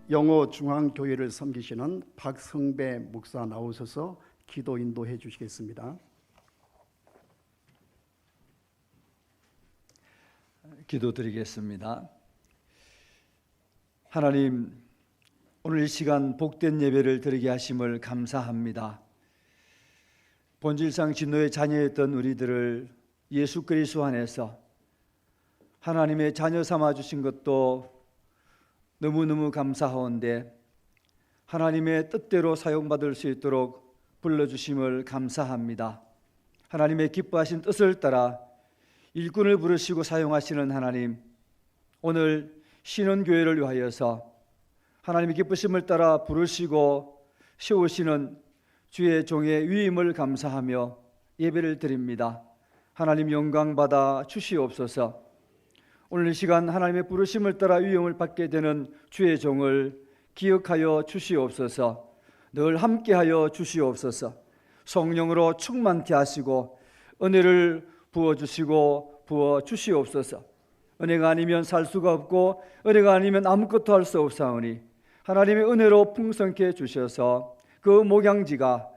영어 중앙교회를 섬기시는 박성배 목사 나오셔서 기도 인도해 주시겠습니다. 기도드리겠습니다. 하나님, 오늘 이 시간 복된 예배를 드리게 하심을 감사합니다. 본질상 진노의 자녀였던 우리들을 예수 그리스도 안에서 하나님의 자녀 삼아 주신 것도 너무너무 감사하온데, 하나님의 뜻대로 사용받을 수 있도록 불러주심을 감사합니다. 하나님의 기뻐하신 뜻을 따라 일꾼을 부르시고 사용하시는 하나님, 오늘 신원교회를 위하여서 하나님의 기쁘심을 따라 부르시고 세우시는 주의 종의 위임을 감사하며 예배를 드립니다. 하나님 영광 받아 주시옵소서. 오늘 이 시간 하나님의 부르심을 따라 위임을 받게 되는 주의 종을 기억하여 주시옵소서. 늘 함께하여 주시옵소서. 성령으로 충만케 하시고 은혜를 부어주시고 부어주시옵소서. 은혜가 아니면 살 수가 없고 은혜가 아니면 아무것도 할 수 없사오니 하나님의 은혜로 풍성케 주셔서 그 목양지가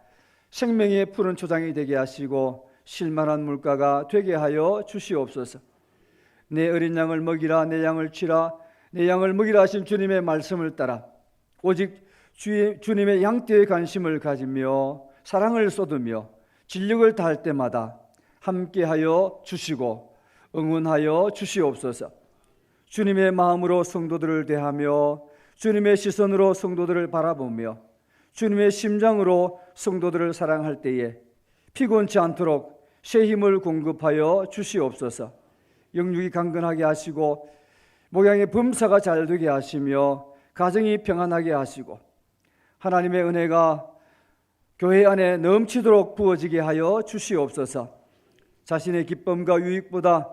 생명의 푸른 초장이 되게 하시고 실만한 물가가 되게 하여 주시옵소서. 내 어린 양을 먹이라, 내 양을 치라, 내 양을 먹이라 하신 주님의 말씀을 따라 오직 주님의 양떼에 관심을 가지며 사랑을 쏟으며 진력을 다할 때마다 함께하여 주시고 응원하여 주시옵소서. 주님의 마음으로 성도들을 대하며 주님의 시선으로 성도들을 바라보며 주님의 심장으로 성도들을 사랑할 때에 피곤치 않도록 새 힘을 공급하여 주시옵소서. 영육이 강건하게 하시고 목양의 범사가 잘 되게 하시며 가정이 평안하게 하시고 하나님의 은혜가 교회 안에 넘치도록 부어지게 하여 주시옵소서. 자신의 기쁨과 유익보다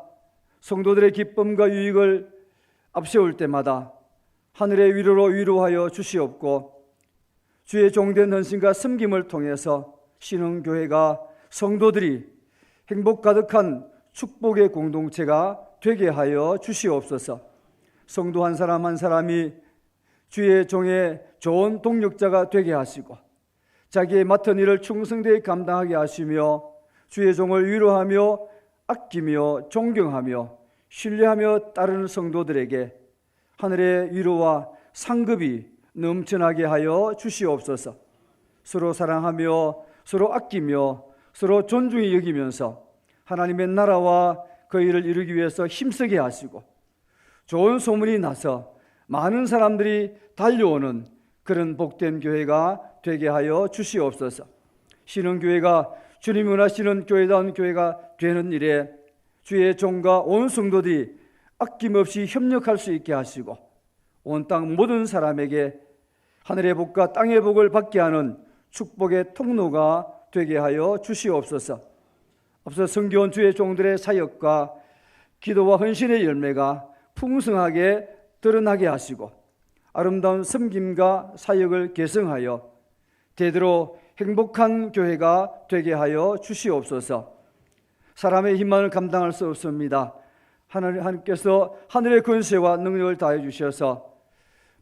성도들의 기쁨과 유익을 앞세울 때마다 하늘의 위로로 위로하여 주시옵고 주의 종된 헌신과 섬김을 통해서 신흥교회가 성도들이 행복 가득한 축복의 공동체가 되게 하여 주시옵소서. 성도 한 사람 한 사람이 주의 종의 좋은 동력자가 되게 하시고 자기의 맡은 일을 충성되게 감당하게 하시며 주의 종을 위로하며 아끼며 존경하며 신뢰하며 따르는 성도들에게 하늘의 위로와 상급이 넘쳐나게 하여 주시옵소서. 서로 사랑하며 서로 아끼며 서로 존중히 여기면서 하나님의 나라와 그 일을 이루기 위해서 힘쓰게 하시고 좋은 소문이 나서 많은 사람들이 달려오는 그런 복된 교회가 되게 하여 주시옵소서. 신흥교회가 주님이 원하시는 교회다운 교회가 되는 일에 주의 종과 온 성도들이 아낌없이 협력할 수 있게 하시고 온 땅 모든 사람에게 하늘의 복과 땅의 복을 받게 하는 축복의 통로가 되게 하여 주시옵소서. 앞서 섬겨온 주의 종들의 사역과 기도와 헌신의 열매가 풍성하게 드러나게 하시고 아름다운 섬김과 사역을 계승하여 대대로 행복한 교회가 되게 하여 주시옵소서. 사람의 힘만을 감당할 수 없습니다. 하나님께서 하늘의 권세와 능력을 다해 주셔서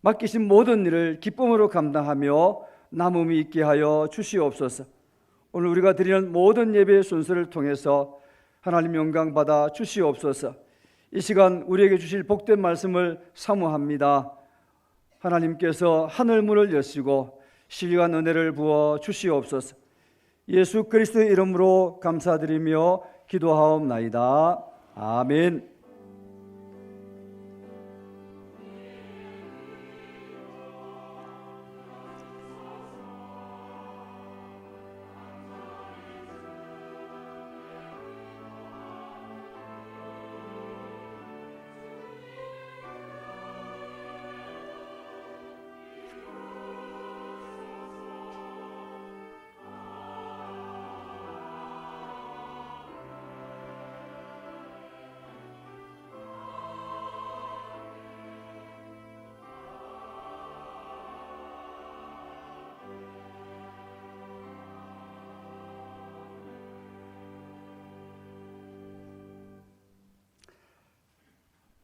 맡기신 모든 일을 기쁨으로 감당하며 남음이 있게 하여 주시옵소서. 오늘 우리가 드리는 모든 예배의 순서를 통해서 하나님 영광 받아 주시옵소서. 이 시간 우리에게 주실 복된 말씀을 사모합니다. 하나님께서 하늘 문을 여시고 신령한 은혜를 부어 주시옵소서. 예수 그리스도의 이름으로 감사드리며 기도하옵나이다. 아멘.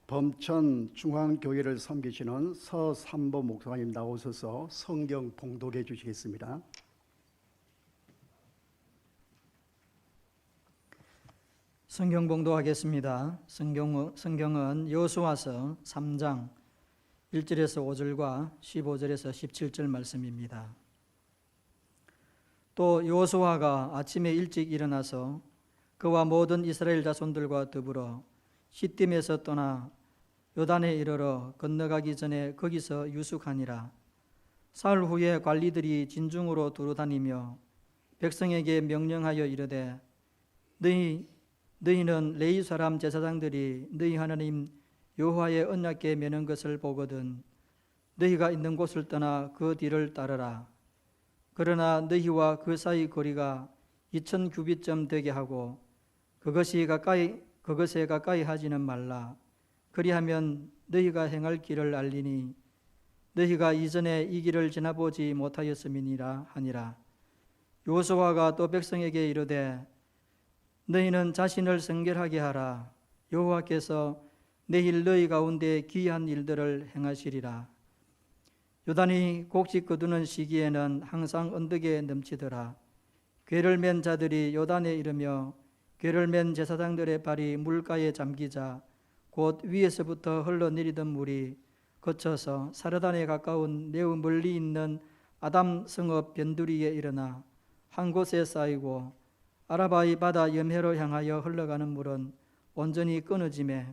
범천 중앙교회를 섬기시는 서삼보 목사님 나오셔서 성경 봉독해 주시겠습니다. 성경 봉독하겠습니다. 성경은 여호수아서 3장 1절에서 5절과 15절에서 17절 말씀입니다. 또 여호수아가 아침에 일찍 일어나서 그와 모든 이스라엘 자손들과 더불어 시딤에서 떠나 요단에 이르러 건너가기 전에 거기서 유숙하니라. 사흘 후에 관리들이 진중으로 두루다니며 백성에게 명령하여 이르되 너희는 레위 사람 제사장들이 너희 하나님 여호와의 언약궤 매는 것을 보거든 너희가 있는 곳을 떠나 그 뒤를 따르라. 그러나 너희와 그 사이 거리가 2000 규빗쯤 되게 하고 그것에 가까이 하지는 말라. 그리하면 너희가 행할 길을 알리니 너희가 이전에 이 길을 지나보지 못하였음이니라 하니라. 여호수아가 또 백성에게 이르되 너희는 자신을 성결하게 하라. 여호와께서 내일 너희 가운데 귀한 일들을 행하시리라. 요단이 곡식 거두는 시기에는 항상 언덕에 넘치더라. 궤를 맨 자들이 요단에 이르며 궤를 맨 제사장들의 발이 물가에 잠기자 곧 위에서부터 흘러내리던 물이 거쳐서 사르단에 가까운 매우 멀리 있는 아담 성읍 변두리에 일어나 한 곳에 쌓이고 아라바의 바다 염해로 향하여 흘러가는 물은 온전히 끊어지매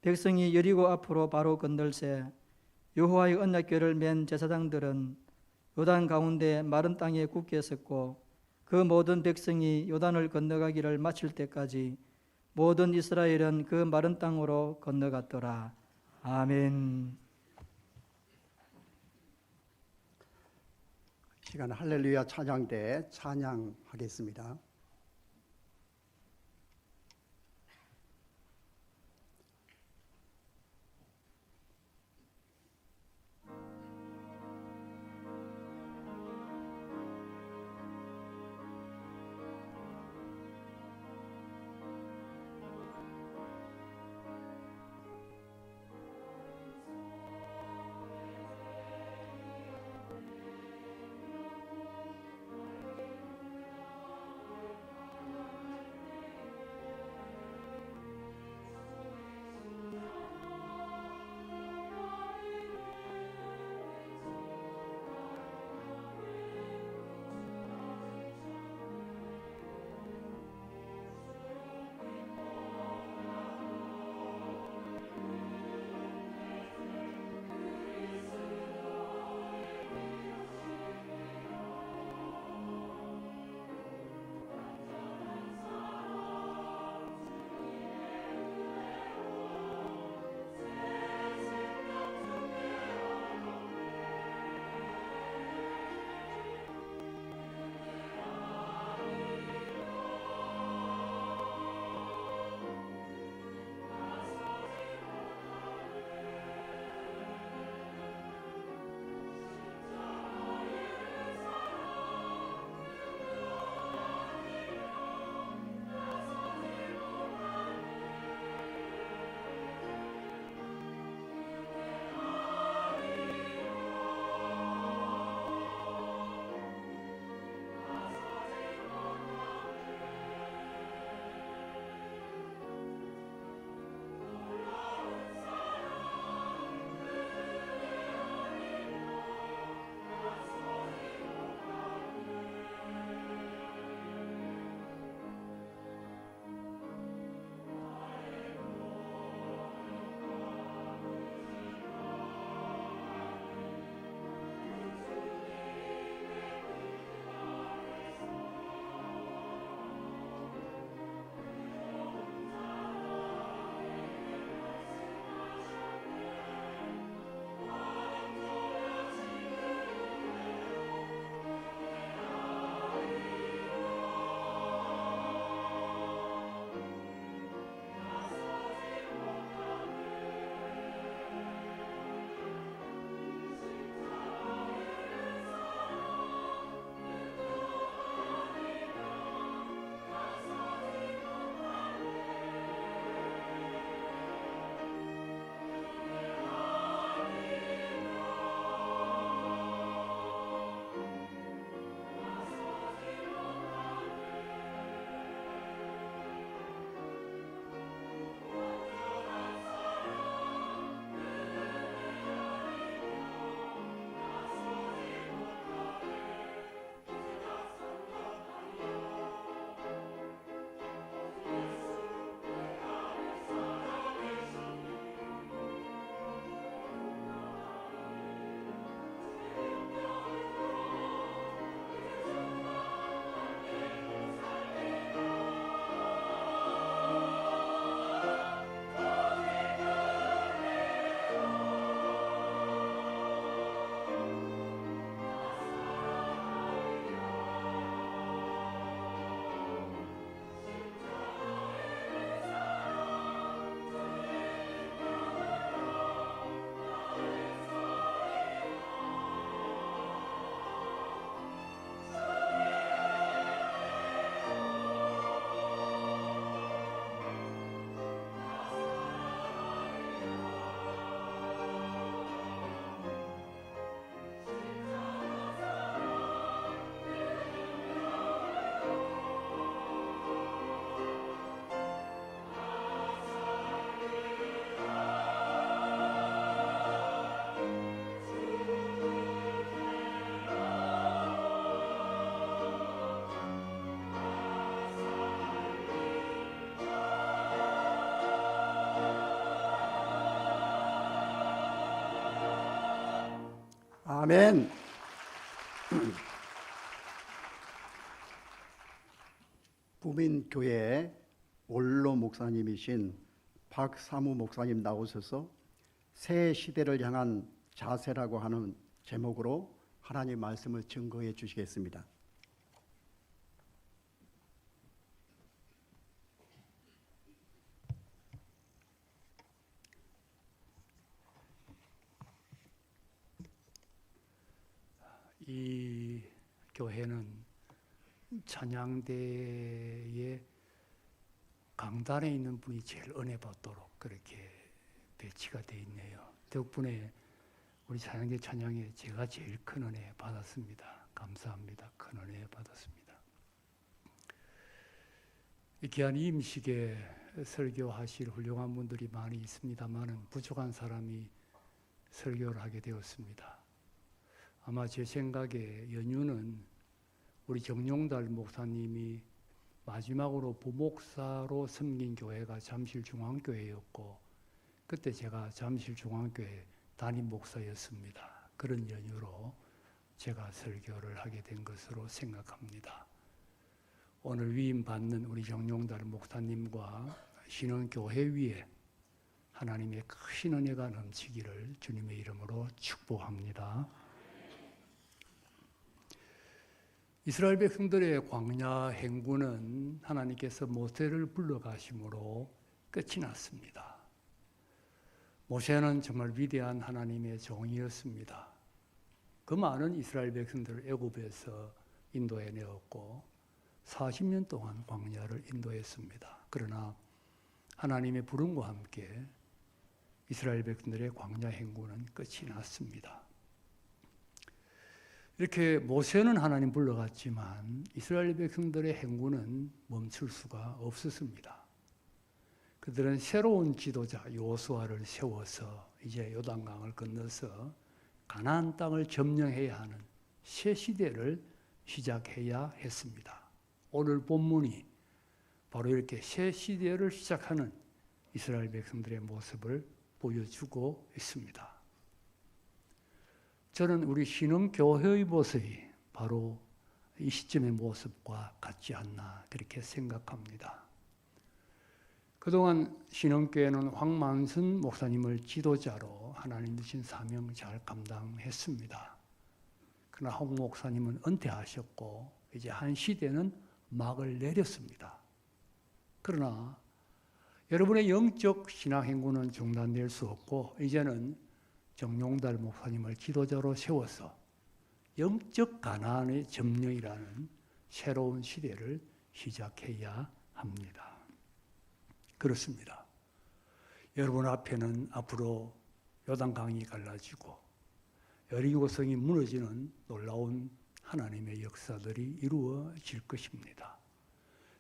백성이 여리고 앞으로 바로 건널새 여호와의 언약궤를 맨 제사장들은 요단 가운데 마른 땅에 굳게 섰고 그 모든 백성이 요단을 건너가기를 마칠 때까지 모든 이스라엘은 그 마른 땅으로 건너갔더라. 아멘. 시간 할렐루야 찬양 때 찬양하겠습니다. 아멘. 부민교회 원로 목사님이신 박사무 목사님 나오셔서 새 시대를 향한 자세라고 하는 제목으로 하나님 말씀을 증거해 주시겠습니다. 이 교회는 찬양대의 강단에 있는 분이 제일 은혜 받도록 그렇게 배치가 되어 있네요. 덕분에 우리 찬양대 찬양에 제가 제일 큰 은혜 받았습니다. 감사합니다. 큰 은혜 받았습니다. 이 귀한 임식에 설교하실 훌륭한 분들이 많이 있습니다만 부족한 사람이 설교를 하게 되었습니다. 아마 제 생각에 연유는 우리 정용달 목사님이 마지막으로 부목사로 섬긴 교회가 잠실중앙교회였고 그때 제가 잠실중앙교회 담임 목사였습니다. 그런 연유로 제가 설교를 하게 된 것으로 생각합니다. 오늘 위임받는 우리 정용달 목사님과 신흥교회 위에 하나님의 크신 은혜가 넘치기를 주님의 이름으로 축복합니다. 이스라엘 백성들의 광야 행군은 하나님께서 모세를 불러가심으로 끝이 났습니다. 모세는 정말 위대한 하나님의 종이었습니다. 그 많은 이스라엘 백성들을 애굽에서 인도해 내었고 40년 동안 광야를 인도했습니다. 그러나 하나님의 부름과 함께 이스라엘 백성들의 광야 행군은 끝이 났습니다. 이렇게 모세는 하나님 불러갔지만 이스라엘 백성들의 행군은 멈출 수가 없었습니다. 그들은 새로운 지도자 여호수아를 세워서 이제 요단강을 건너서 가나안 땅을 점령해야 하는 새 시대를 시작해야 했습니다. 오늘 본문이 바로 이렇게 새 시대를 시작하는 이스라엘 백성들의 모습을 보여주고 있습니다. 저는 우리 신흥교회의 모습이 바로 이 시점의 모습과 같지 않나 그렇게 생각합니다. 그동안 신흥교회는 황만순 목사님을 지도자로 하나님 주신 사명 잘 감당했습니다. 그러나 황 목사님은 은퇴하셨고 이제 한 시대는 막을 내렸습니다. 그러나 여러분의 영적 신앙 행군은 중단될 수 없고 이제는 정용달 목사님을 지도자로 세워서 영적 가나안의 점령이라는 새로운 시대를 시작해야 합니다. 그렇습니다. 여러분 앞에는 앞으로 요단강이 갈라지고 여리고성이 무너지는 놀라운 하나님의 역사들이 이루어질 것입니다.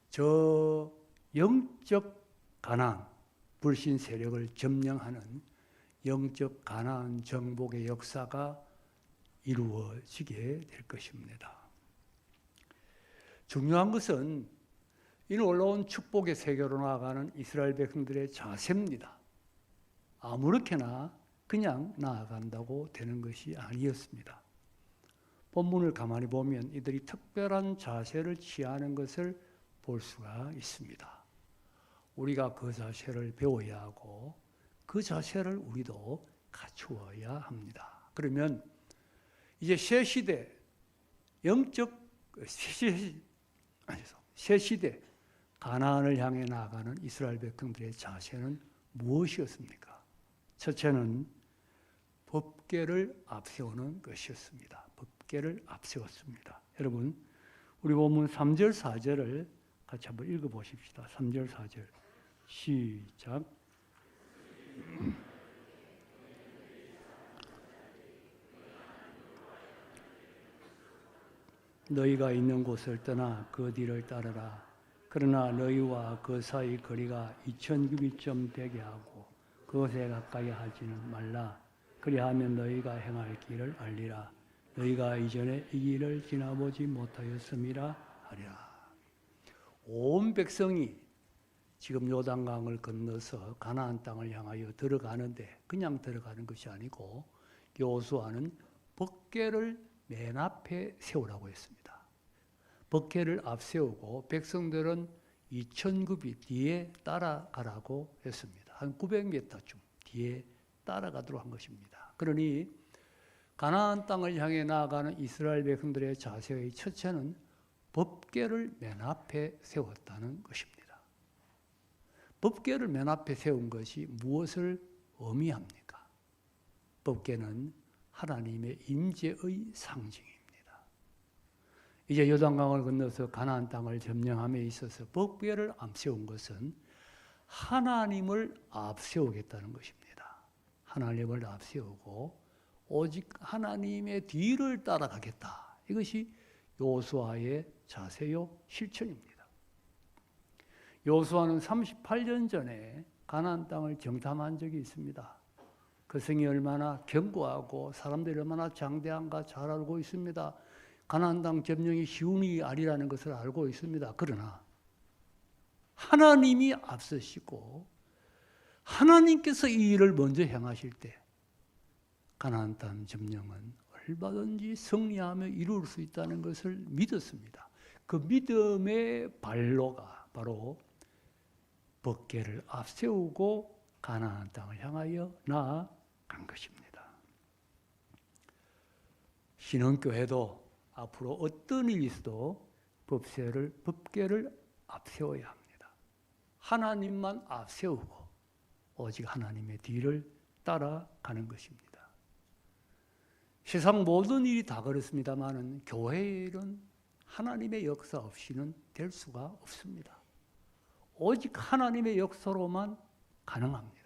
저 영적 가나안, 불신 세력을 점령하는 영적 가나안 정복의 역사가 이루어지게 될 것입니다. 중요한 것은 이 놀라운 축복의 세계로 나아가는 이스라엘 백성들의 자세입니다. 아무렇게나 그냥 나아간다고 되는 것이 아니었습니다. 본문을 가만히 보면 이들이 특별한 자세를 취하는 것을 볼 수가 있습니다. 우리가 그 자세를 배워야 하고 그 자세를 우리도 갖추어야 합니다. 그러면 이제 새 시대, 영적 새 시대, 가나안을 향해 나아가는 이스라엘 백성들의 자세는 무엇이었습니까? 첫째는 법궤를 앞세우는 것이었습니다. 법궤를 앞세웠습니다. 여러분, 우리 본문 3절, 4절을 같이 한번 읽어보십시다. 3절, 4절 시작. 너희가 있는 곳을 떠나 그 뒤를 따르라. 그러나 너희와 그 사이 거리가 2000규빗쯤 되게 하고 그것에 가까이 하지는 말라. 그리하면 너희가 행할 길을 알리라. 너희가 이전에 이 길을 지나보지 못하였음이라 하리라. 온 백성이 지금 요단강을 건너서 가나안 땅을 향하여 들어가는데 그냥 들어가는 것이 아니고 여호수아는 법궤를 맨 앞에 세우라고 했습니다. 법궤를 앞세우고 백성들은 2000급이 뒤에 따라가라고 했습니다. 한 900m쯤 뒤에 따라가도록 한 것입니다. 그러니 가나안 땅을 향해 나아가는 이스라엘 백성들의 자세의 첫째는 법궤를 맨 앞에 세웠다는 것입니다. 법궤를 맨 앞에 세운 것이 무엇을 의미합니까? 법궤는 하나님의 임재의 상징입니다. 이제 요단강을 건너서 가나안 땅을 점령함에 있어서 법궤를 앞세운 것은 하나님을 앞세우겠다는 것입니다. 하나님을 앞세우고 오직 하나님의 뒤를 따라가겠다. 이것이 여호수아의 자세요 실천입니다. 여호수아는 38년 전에 가나안 땅을 정탐한 적이 있습니다. 그 성이 얼마나 견고하고 사람들이 얼마나 장대한가 잘 알고 있습니다. 가나안 땅 점령이 쉬운 일이 아니라는 것을 알고 있습니다. 그러나 하나님이 앞서시고 하나님께서 이 일을 먼저 행하실 때 가나안 땅 점령은 얼마든지 승리하며 이룰 수 있다는 것을 믿었습니다. 그 믿음의 발로가 바로 법궤를 앞세우고 가나안 땅을 향하여 나아간 것입니다. 신흥교회도 앞으로 어떤 일이 있어도 법궤를 앞세워야 합니다. 하나님만 앞세우고 오직 하나님의 뒤를 따라가는 것입니다. 세상 모든 일이 다 그렇습니다만 교회의 일은 하나님의 역사 없이는 될 수가 없습니다. 오직 하나님의 역사로만 가능합니다.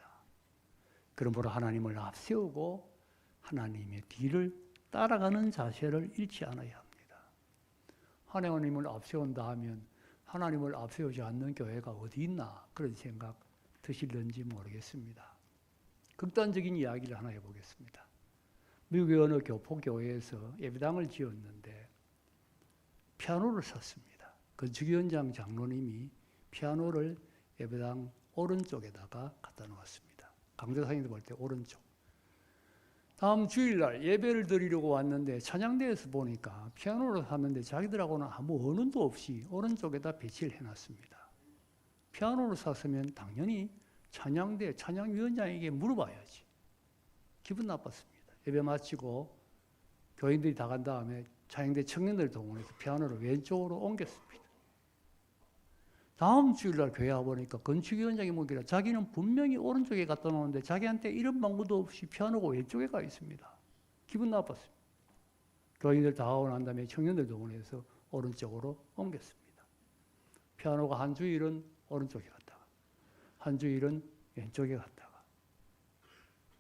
그러므로 하나님을 앞세우고 하나님의 뒤를 따라가는 자세를 잃지 않아야 합니다. 하나님을 앞세운다 하면 하나님을 앞세우지 않는 교회가 어디 있나 그런 생각 드실는지 모르겠습니다. 극단적인 이야기를 하나 해보겠습니다. 미국의 어느 교포교회에서 예배당을 지었는데 피아노를 샀습니다. 건축위원장 장로님이 피아노를 예배당 오른쪽에다가 갖다 놓았습니다. 강조사님들 볼 때 오른쪽. 다음 주일날 예배를 드리려고 왔는데 찬양대에서 보니까 피아노를 샀는데 자기들하고는 아무 언음도 없이 오른쪽에다 배치를 해놨습니다. 피아노를 샀으면 당연히 찬양대 찬양위원장에게 물어봐야지. 기분 나빴습니다. 예배 마치고 교인들이 다 간 다음에 찬양대 청년들 동원해서 피아노를 왼쪽으로 옮겼습니다. 다음 주일날 교회 와보니까 건축위원장이 묻기라 자기는 분명히 오른쪽에 갖다 놓는데 자기한테 이런 방법도 없이 피아노가 왼쪽에 가 있습니다. 기분 나빴습니다. 교인들 다 하고 난 다음에 청년들 동원해서 오른쪽으로 옮겼습니다. 피아노가 한 주일은 오른쪽에 갔다가 한 주일은 왼쪽에 갔다가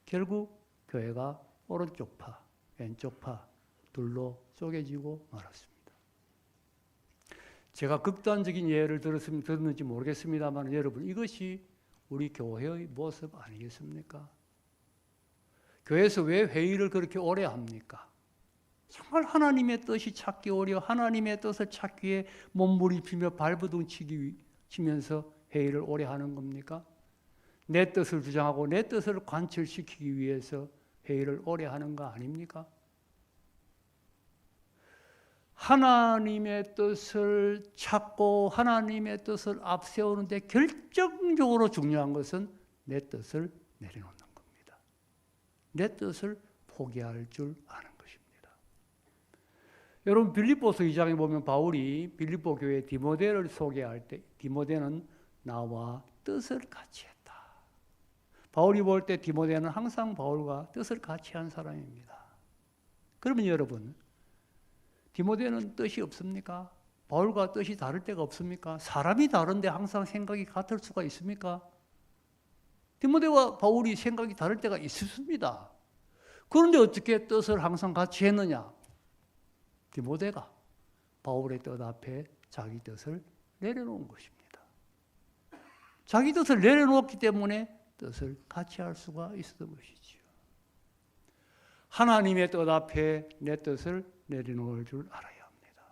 결국 교회가 오른쪽 파, 왼쪽 파 둘로 쪼개지고 말았습니다. 제가 극단적인 예를 들었는지 모르겠습니다만 여러분 이것이 우리 교회의 모습 아니겠습니까? 교회에서 왜 회의를 그렇게 오래 합니까? 정말 하나님의 뜻이 찾기 어려워 하나님의 뜻을 찾기에 몸부림치며 발버둥 치면서 회의를 오래 하는 겁니까? 내 뜻을 주장하고 내 뜻을 관철시키기 위해서 회의를 오래 하는 거 아닙니까? 하나님의 뜻을 찾고 하나님의 뜻을 앞세우는데 결정적으로 중요한 것은 내 뜻을 내려놓는 겁니다. 내 뜻을 포기할 줄 아는 것입니다. 여러분 빌립보서 2장에 보면 바울이 빌립보 교회 디모데를 소개할 때 디모데는 나와 뜻을 같이 했다. 바울이 볼 때 디모데는 항상 바울과 뜻을 같이 한 사람입니다. 그러면 여러분 디모데는 뜻이 없습니까? 바울과 뜻이 다를 때가 없습니까? 사람이 다른데 항상 생각이 같을 수가 있습니까? 디모데와 바울이 생각이 다를 때가 있습니다. 그런데 어떻게 뜻을 항상 같이 했느냐? 디모데가 바울의 뜻 앞에 자기 뜻을 내려놓은 것입니다. 자기 뜻을 내려놓았기 때문에 뜻을 같이 할 수가 있었던 것이지요. 하나님의 뜻 앞에 내 뜻을 내려놓을 줄 알아야 합니다.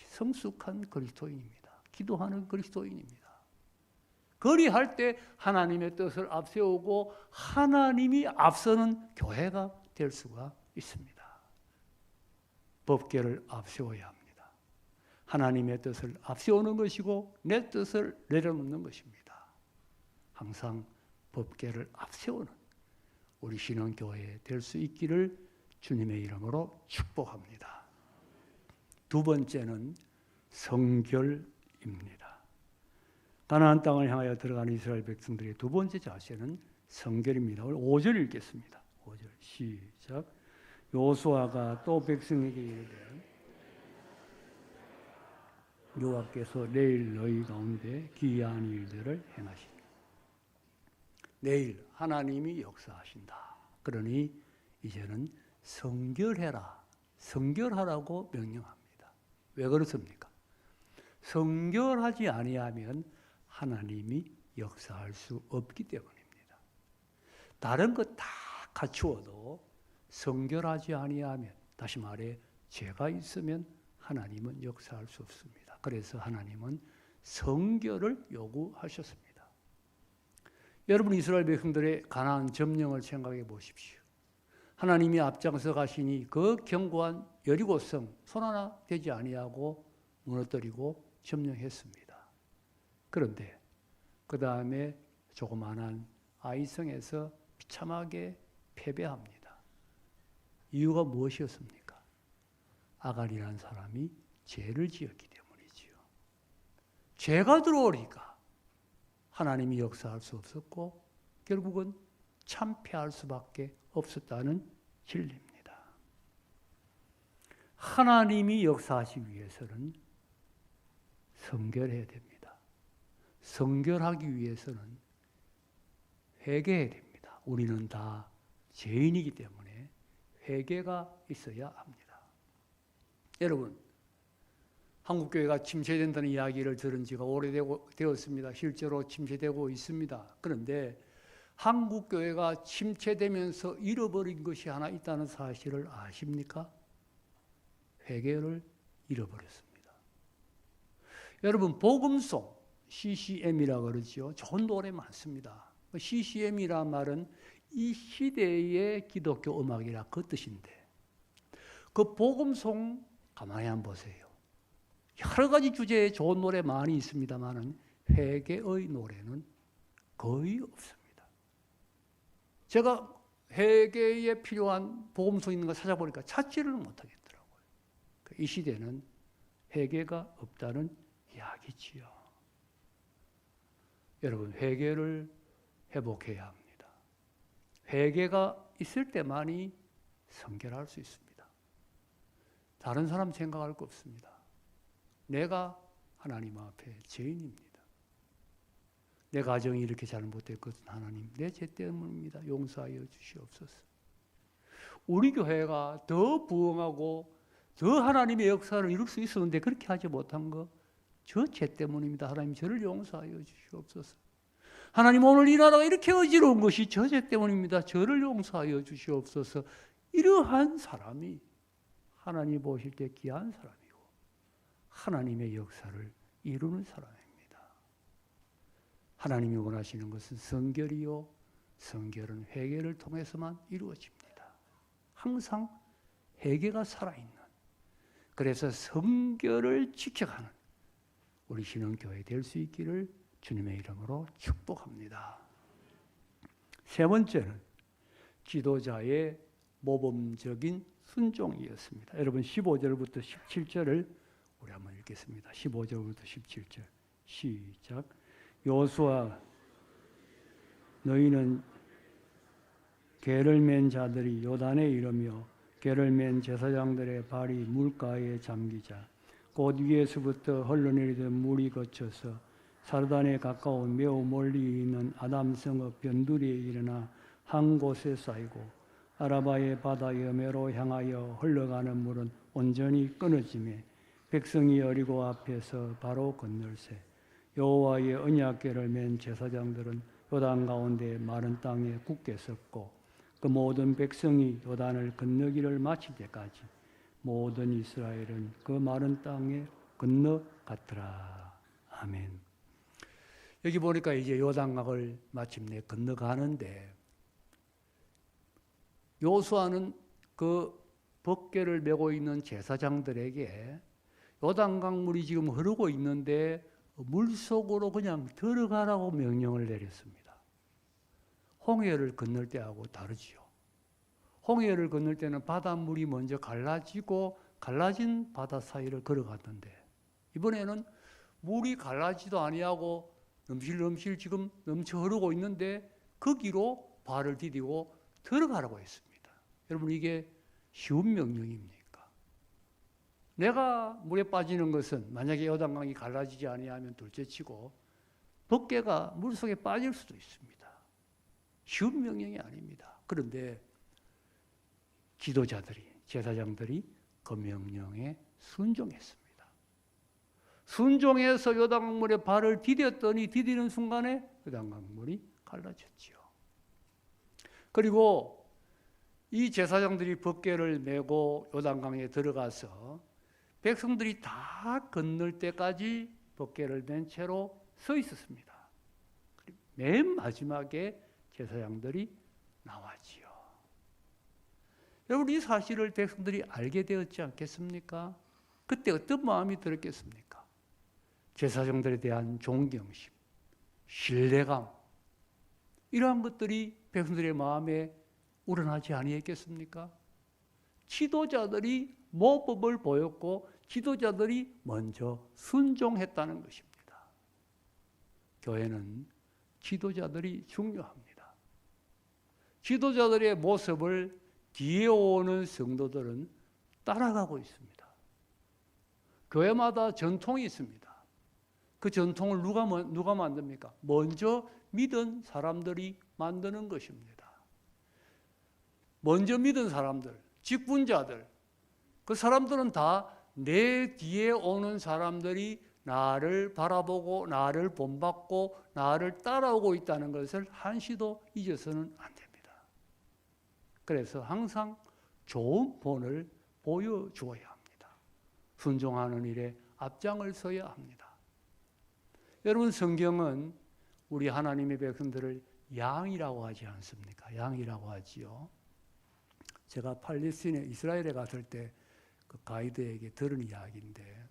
성숙한 그리스도인입니다. 기도하는 그리스도인입니다. 거리할 때 하나님의 뜻을 앞세우고 하나님이 앞서는 교회가 될 수가 있습니다. 법궤를 앞세워야 합니다. 하나님의 뜻을 앞세우는 것이고 내 뜻을 내려놓는 것입니다. 항상 법궤를 앞세우는 우리 신앙교회 될 수 있기를 주님의 이름으로 축복합니다. 두 번째는 성결입니다. 가나안 땅을 향하여 들어가는 이스라엘 백성들의 두 번째 자세는 성결입니다. 오늘 5절 읽겠습니다. 5절 시작. 여호수아가 또 백성에게 이르되 여호와께서 내일 너희 가운데 기이한 일들을 행하시니 내일 하나님이 역사하신다. 그러니 이제는 성결해라. 성결하라고 명령합니다. 왜 그렇습니까? 성결하지 아니하면 하나님이 역사할 수 없기 때문입니다. 다른 것 다 갖추어도 성결하지 아니하면, 다시 말해 죄가 있으면 하나님은 역사할 수 없습니다. 그래서 하나님은 성결을 요구하셨습니다. 여러분 이스라엘 백성들의 가나안 점령을 생각해 보십시오. 하나님이 앞장서 가시니 그 견고한 여리고성 손 하나 대지 아니하고 무너뜨리고 점령했습니다. 그런데 그 다음에 조그만한 아이성에서 비참하게 패배합니다. 이유가 무엇이었습니까? 아간이라는 사람이 죄를 지었기 때문이지요. 죄가 들어오니까 하나님이 역사할 수 없었고 결국은 참패할 수밖에 없었다는 진리입니다. 하나님이 역사하시기 위해서는 성결해야 됩니다. 성결하기 위해서는 회개해야 됩니다. 우리는 다 죄인이기 때문에 회개가 있어야 합니다. 여러분, 한국교회가 침체된다는 이야기를 들은 지가 오래되었습니다. 실제로 침체되고 있습니다. 그런데 한국교회가 침체되면서 잃어버린 것이 하나 있다는 사실을 아십니까? 회개를 잃어버렸습니다. 여러분, 복음송, CCM이라고 그러죠. 좋은 노래 많습니다. CCM이란 말은 이 시대의 기독교 음악이라 그 뜻인데 그 복음송 가만히 한번 보세요. 여러 가지 주제의 좋은 노래 많이 있습니다만 회개의 노래는 거의 없습니다. 제가 회개에 필요한 복음송 있는 거 찾아보니까 찾지를 못하겠더라고요. 이 시대는 회개가 없다는 이야기지요. 여러분, 회개를 회복해야 합니다. 회개가 있을 때만이 성결할 수 있습니다. 다른 사람 생각할 거 없습니다. 내가 하나님 앞에 죄인입니다. 내 가정이 이렇게 잘못된 것은 하나님 내 죄 때문입니다. 용서하여 주시옵소서. 우리 교회가 더 부흥하고 더 하나님의 역사를 이룰 수 있었는데 그렇게 하지 못한 거 저 죄 때문입니다. 하나님 저를 용서하여 주시옵소서. 하나님 오늘 이 나라가 이렇게 어지러운 것이 저 죄 때문입니다. 저를 용서하여 주시옵소서. 이러한 사람이 하나님 보실 때 귀한 사람이고 하나님의 역사를 이루는 사람입니다. 하나님이 원하시는 것은 성결이요. 성결은 회개를 통해서만 이루어집니다. 항상 회개가 살아있는, 그래서 성결을 지켜가는 우리 신앙교회 될 수 있기를 주님의 이름으로 축복합니다. 세 번째는 지도자의 모범적인 순종이었습니다. 여러분 15절부터 17절을 우리 한번 읽겠습니다. 15절부터 17절 시작. 여호수아 너희는 개를 맨 자들이 요단에 이르며 개를 맨 제사장들의 발이 물가에 잠기자 곧 위에서부터 흘러내리던 물이 거쳐서 사르단에 가까운 매우 멀리 있는 아담성읍 변두리에 일어나 한 곳에 쌓이고 아라바의 바다 여매로 향하여 흘러가는 물은 온전히 끊어지매 백성이 여리고 앞에서 바로 건널세 여호와의 언약궤를 맨 제사장들은 요단 가운데 마른 땅에 굳게 섰고 그 모든 백성이 요단을 건너기를 마칠 때까지 모든 이스라엘은 그 마른 땅에 건너갔더라. 아멘. 여기 보니까 이제 요단강을 마침내 건너가는데 여호수아는 그 법궤를 메고 있는 제사장들에게 요단강 물이 지금 흐르고 있는데 물속으로 그냥 들어가라고 명령을 내렸습니다. 홍해를 건널 때하고 다르지요. 홍해를 건널 때는 바닷물이 먼저 갈라지고 갈라진 바다 사이를 걸어갔는데 이번에는 물이 갈라지도 아니하고 넘실넘실 지금 넘쳐 흐르고 있는데 거기로 발을 디디고 들어가라고 했습니다. 여러분 이게 쉬운 명령입니까? 내가 물에 빠지는 것은 만약에 요단강이 갈라지지 아니하면 둘째치고 법궤가 물속에 빠질 수도 있습니다. 쉬운 명령이 아닙니다. 그런데 지도자들이 제사장들이 그 명령에 순종했습니다. 순종해서 요단강물에 발을 디뎠더니 디디는 순간에 요단강물이 갈라졌지요. 그리고 이 제사장들이 법궤를 메고 요단강에 들어가서 백성들이 다 건널 때까지 법궤를 맨 채로 서 있었습니다. 맨 마지막에 제사장들이 나왔지요. 여러분 이 사실을 백성들이 알게 되었지 않겠습니까? 그때 어떤 마음이 들었겠습니까? 제사장들에 대한 존경심, 신뢰감 이러한 것들이 백성들의 마음에 우러나지 아니했겠습니까? 지도자들이 모범을 보였고 지도자들이 먼저 순종했다는 것입니다. 교회는 지도자들이 중요합니다. 지도자들의 모습을 뒤에 오는 성도들은 따라가고 있습니다. 교회마다 전통이 있습니다. 그 전통을 누가 만듭니까? 먼저 믿은 사람들이 만드는 것입니다. 먼저 믿은 사람들, 직분자들, 그 사람들은 다 내 뒤에 오는 사람들이 나를 바라보고 나를 본받고 나를 따라오고 있다는 것을 한시도 잊어서는 안 됩니다. 그래서 항상 좋은 본을 보여주어야 합니다. 순종하는 일에 앞장을 서야 합니다. 여러분 성경은 우리 하나님의 백성들을 양이라고 하지 않습니까? 양이라고 하지요. 제가 팔레스틴에 이스라엘에 갔을 때 그 가이드에게 들은 이야기인데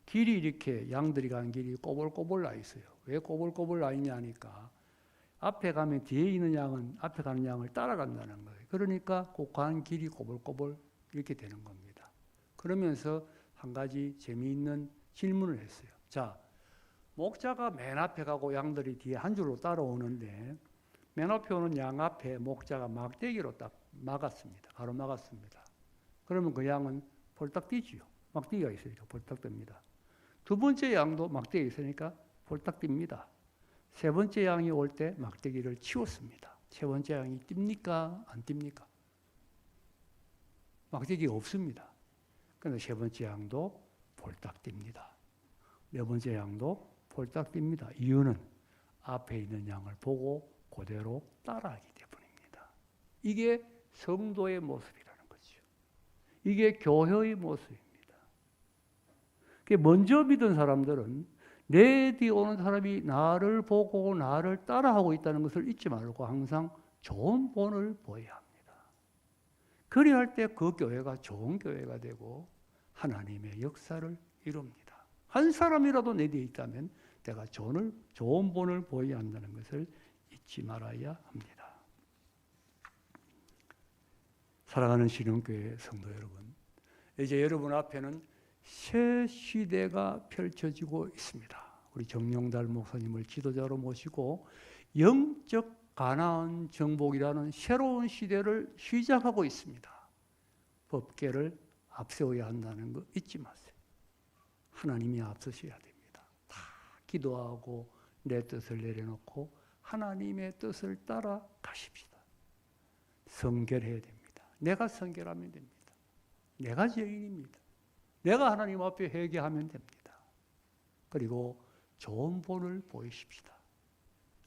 길이 이렇게 양들이 가는 길이 꼬불꼬불 나 있어요. 왜 꼬불꼬불 나 있냐니까 앞에 가면 뒤에 있는 양은 앞에 가는 양을 따라간다는 거예요. 그러니까 그 간 길이 꼬불꼬불 이렇게 되는 겁니다. 그러면서 한 가지 재미있는 질문을 했어요. 자, 목자가 맨 앞에 가고 양들이 뒤에 한 줄로 따라오는데 맨 앞에 오는 양 앞에 목자가 막대기로 딱 막았습니다. 가로막았습니다. 그러면 그 양은 폴딱 뛰지요. 막대기가 있으니까 폴딱 뜁니다. 두 번째 양도 막대기가 있으니까 폴딱 뜁니다. 세 번째 양이 올 때 막대기를 치웠습니다. 세 번째 양이 뜁니까? 안 뜁니까? 막대기가 없습니다. 그런데 세 번째 양도 폴딱 뜁니다. 네 번째 양도 폴딱 뜁니다. 이유는 앞에 있는 양을 보고 그대로 따라하기 때문입니다. 이게 성도의 모습이라는 거죠. 이게 교회의 모습입니다. 먼저 믿은 사람들은 내 뒤에 오는 사람이 나를 보고 나를 따라하고 있다는 것을 잊지 말고 항상 좋은 본을 보여야 합니다. 그래야 할 때 그 교회가 좋은 교회가 되고 하나님의 역사를 이룹니다. 한 사람이라도 내 뒤에 있다면 내가 좋은 본을 보여야 한다는 것을 잊지 말아야 합니다. 사랑하는 신흥교회 성도 여러분, 이제 여러분 앞에는 새 시대가 펼쳐지고 있습니다. 우리 정용달 목사님을 지도자로 모시고 영적 가나안 정복이라는 새로운 시대를 시작하고 있습니다. 법궤를 앞세워야 한다는 거 잊지 마세요. 하나님이 앞서셔야 됩니다. 다 기도하고 내 뜻을 내려놓고 하나님의 뜻을 따라 가십시다. 성결해야 됩니다. 내가 성결하면 됩니다. 내가 죄인입니다. 내가 하나님 앞에 회개하면 됩니다. 그리고 좋은 본을 보이십시다.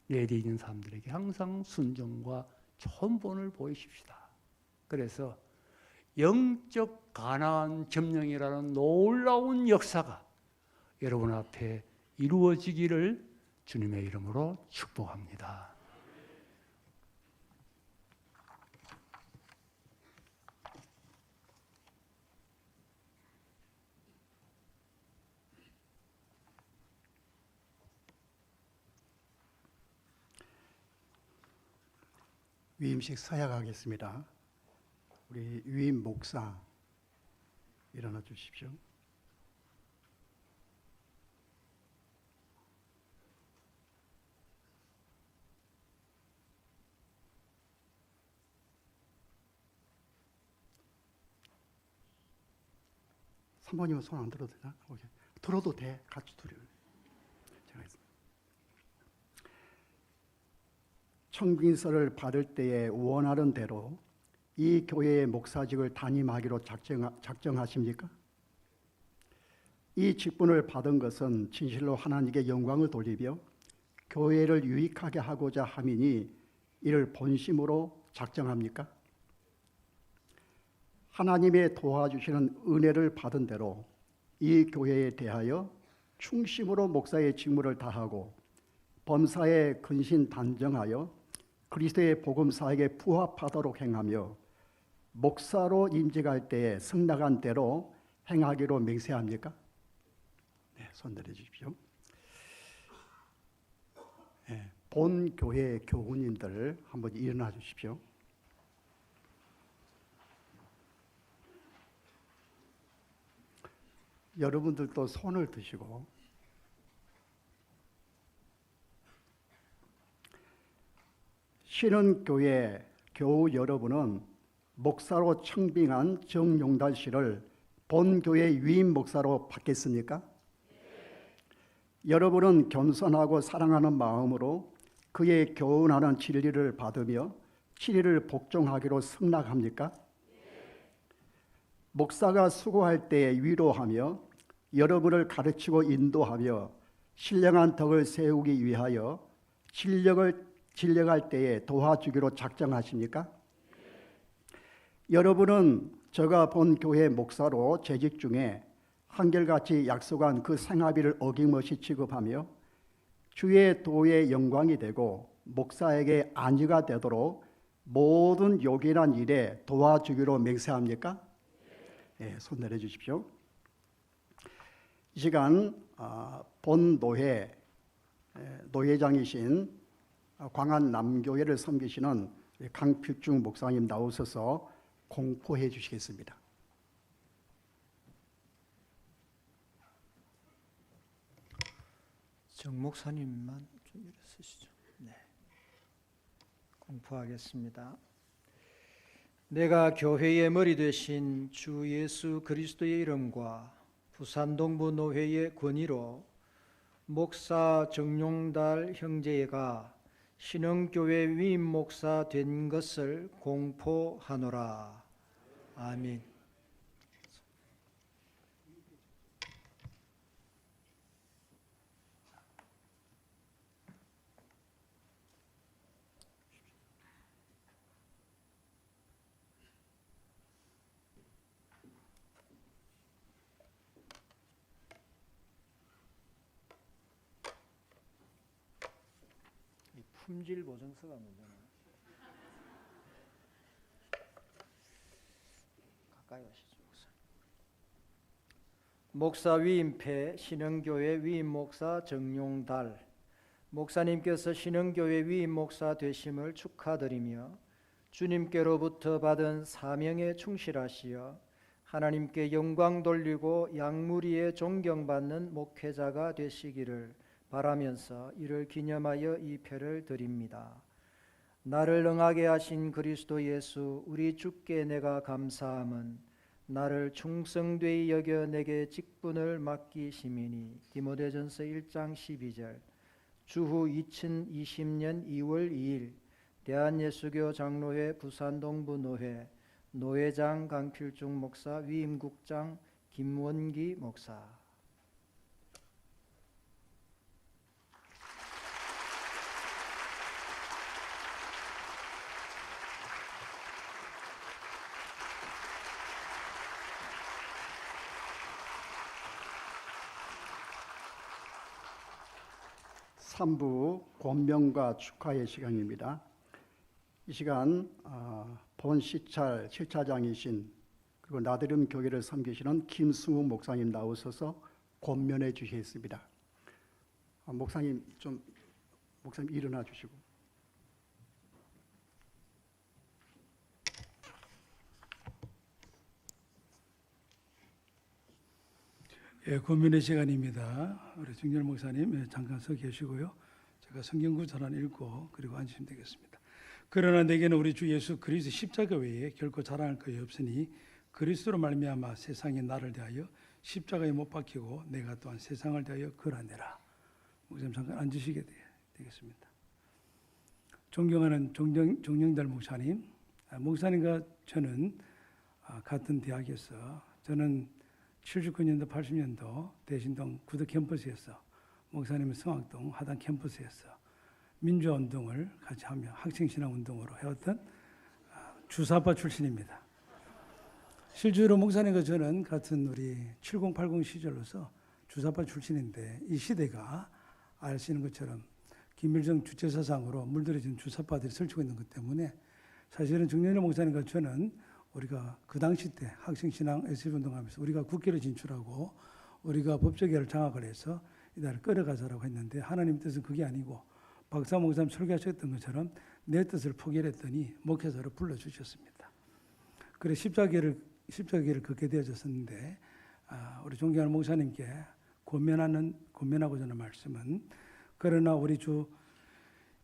내 뒤에 있는 사람들에게 항상 순종과 좋은 본을 보이십시다. 그래서 영적 가나안 점령이라는 놀라운 역사가 여러분 앞에 이루어지기를 주님의 이름으로 축복합니다. 위임식 서약하겠습니다. 우리 위임 목사 일어나 주십시오. 사모님은 손 안 들어도 되나? 오케이. 들어도 돼. 같이 들어요. 제가 했습니다. 청빙서를 받을 때에 원하는 대로 이 교회의 목사직을 담임하기로 작정하십니까? 이 직분을 받은 것은 진실로 하나님께 영광을 돌리며 교회를 유익하게 하고자 함이니 이를 본심으로 작정합니까? 하나님의 도와주시는 은혜를 받은 대로 이 교회에 대하여 충심으로 목사의 직무를 다하고 범사에 근신단정하여 그리스도의 복음사에게 부합하도록 행하며 목사로 임직할 때에 승낙한 대로 행하기로 맹세합니까? 네, 손 들어 주십시오. 네, 본 교회 교우님들 한번 일어나 주십시오. 여러분들도 손을 드시고 신흥교회 교우 여러분은 목사로 청빙한 정용달 씨를 본교회 위임 목사로 받겠습니까? 여러분은 겸손하고 사랑하는 마음으로 그의 교훈하는 진리를 받으며 진리를 복종하기로 승낙합니까? 목사가 수고할 때에 위로하며 여러분을 가르치고 인도하며 신령한 덕을 세우기 위하여 진력할 때에 도와주기로 작정하십니까? 여러분은 제가 본 교회 목사로 재직 중에 한결같이 약속한 그 생활비를 어김없이 지급하며 주의 도의 영광이 되고 목사에게 안위가 되도록 모든 요긴한 일에 도와주기로 맹세합니까? 네, 손 내려주십시오. 이 시간 본 노회장이신 광안 남교회를 섬기시는 강필중 목사님 나오셔서 공포해 주시겠습니다. 정 목사님만 좀 일어서시죠. 네. 공포하겠습니다. 내가 교회의 머리 되신 주 예수 그리스도의 이름과 부산 동부 노회의 권위로 목사 정용달 형제가 신흥교회 위임 목사 된 것을 공포하노라. 아멘. 품질 보증서가 문제네. 가까이 가시죠, 목사. 목사 위임패 신흥교회 위임 목사 정용달 목사님께서 신흥교회 위임 목사 되심을 축하드리며 주님께로부터 받은 사명에 충실하시어 하나님께 영광 돌리고 양무리에 존경받는 목회자가 되시기를 바라면서 이를 기념하여 이 패를 드립니다. 나를 응하게 하신 그리스도 예수 우리 주께 내가 감사함은 나를 충성되이 여겨 내게 직분을 맡기심이니. 디모데전서 1장 12절. 주후 2020년 2월 2일 대한예수교 장로회 부산동부 노회 노회장 강필중 목사 위임국장 김원기 목사. 삼부 권명과 축하의 시간입니다. 이 시간 본 시찰 7차장이신 그리고 나들음 교회를 섬기시는 김승우 목사님 나오셔서 권면해 주시겠습니다. 목사님 일어나 주시고. 고민의 시간입니다. 우리 정렬 목사님 잠깐 서 계시고요. 제가 성경 구절 하나 읽고 그리고 앉으시면 되겠습니다. 그러나 내게는 우리 주 예수 그리스도 십자가 외에 결코 자랑할 것이 없으니 그리스도로 말미암아 세상이 나를 대하여 십자가에 못 박히고 내가 또한 세상을 대하여 걸어내라. 목사님 잠깐 앉으시게 되겠습니다. 존경하는 정영달 목사님, 목사님과 저는 같은 대학에서 저는 79년도 80년도 대신동 구덕 캠퍼스에서 목사님은 성악동 하단 캠퍼스에서 민주화운동을 같이 하며 학생신앙운동으로 해왔던 주사파 출신입니다. 실제로 목사님과 저는 같은 우리 7080 시절로서 주사파 출신인데 이 시대가 아시는 것처럼 김일성 주체사상으로 물들여진 주사파들이 설치고 있는 것 때문에 사실은 정영렬 목사님과 저는 우리가 그 당시 때 학생신앙 SF운동하면서 우리가 국회를 진출하고 우리가 법조계를 장악을 해서 이 나라를 끌어가자라고 했는데 하나님 뜻은 그게 아니고 박사 목사님 설교하셨던 것처럼 내 뜻을 포기했더니 목회자로 불러주셨습니다. 그래 십자가를 걷게 되어졌었는데 우리 존경하는 목사님께 권면하고자 하는 말씀은 그러나 우리 주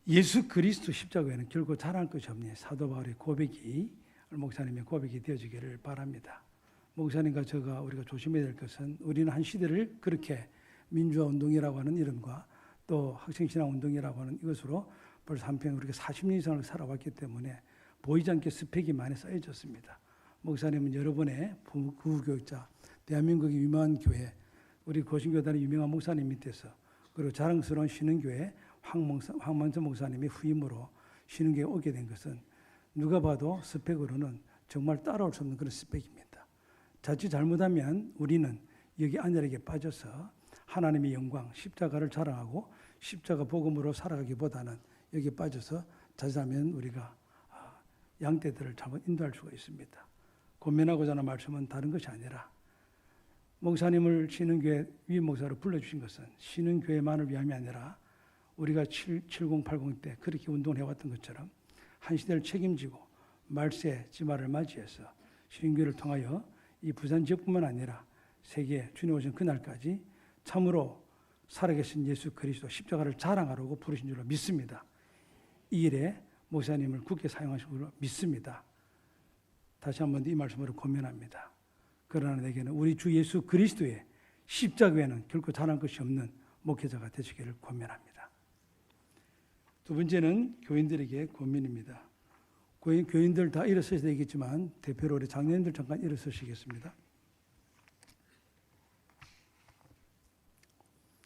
예수 그리스도 십자가에는 결코 자랑할 것이 없니 사도 바울의 고백이 목사님의 고백이 되어지기를 바랍니다. 목사님과 저가 우리가 조심해야 될 것은 우리는 한 시대를 그렇게 민주화 운동이라고 하는 이름과 또 학생신앙 운동이라고 하는 이것으로 벌써 한편 우리가 40년 이상을 살아왔기 때문에 보이지 않게 스펙이 많이 쌓여졌습니다. 목사님은 여러 번의 구교육자, 대한민국의 유명한 교회, 우리 고신교단의 유명한 목사님 밑에서 그리고 자랑스러운 신흥교회 황만천 목사님의 후임으로 신흥교회에 오게 된 것은 누가 봐도 스펙으로는 정말 따라올 수 없는 그런 스펙입니다. 자칫 잘못하면 우리는 여기 안일하게 빠져서 하나님의 영광, 십자가를 자랑하고 십자가 복음으로 살아가기보다는 여기 빠져서 자칫하면 우리가 양떼들을 잘못 인도할 수가 있습니다. 권면하고자 하는 말씀은 다른 것이 아니라 목사님을 신흥교회 위임목사로 불러주신 것은 신흥교회만을 위함이 아니라 우리가 7080 때 그렇게 운동을 해왔던 것처럼 한 시대를 책임지고 말세 지말을 맞이해서 신흥교회를 통하여 이 부산 지역뿐만 아니라 세계 주님 오신 그날까지 참으로 살아계신 예수 그리스도 십자가를 자랑하라고 부르신 줄로 믿습니다. 이 일에 목사님을 굳게 사용하신 줄로 믿습니다. 다시 한 번 더 이 말씀으로 권면합니다. 그러나 내게는 우리 주 예수 그리스도의 십자가에는 결코 자랑할 것이 없는 목회자가 되시기를 권면합니다. 두 번째는 교인들에게 권면입니다. 교인들 다 일어서셔야 되겠지만 대표로 우리 장로님들 잠깐 일어서시겠습니다.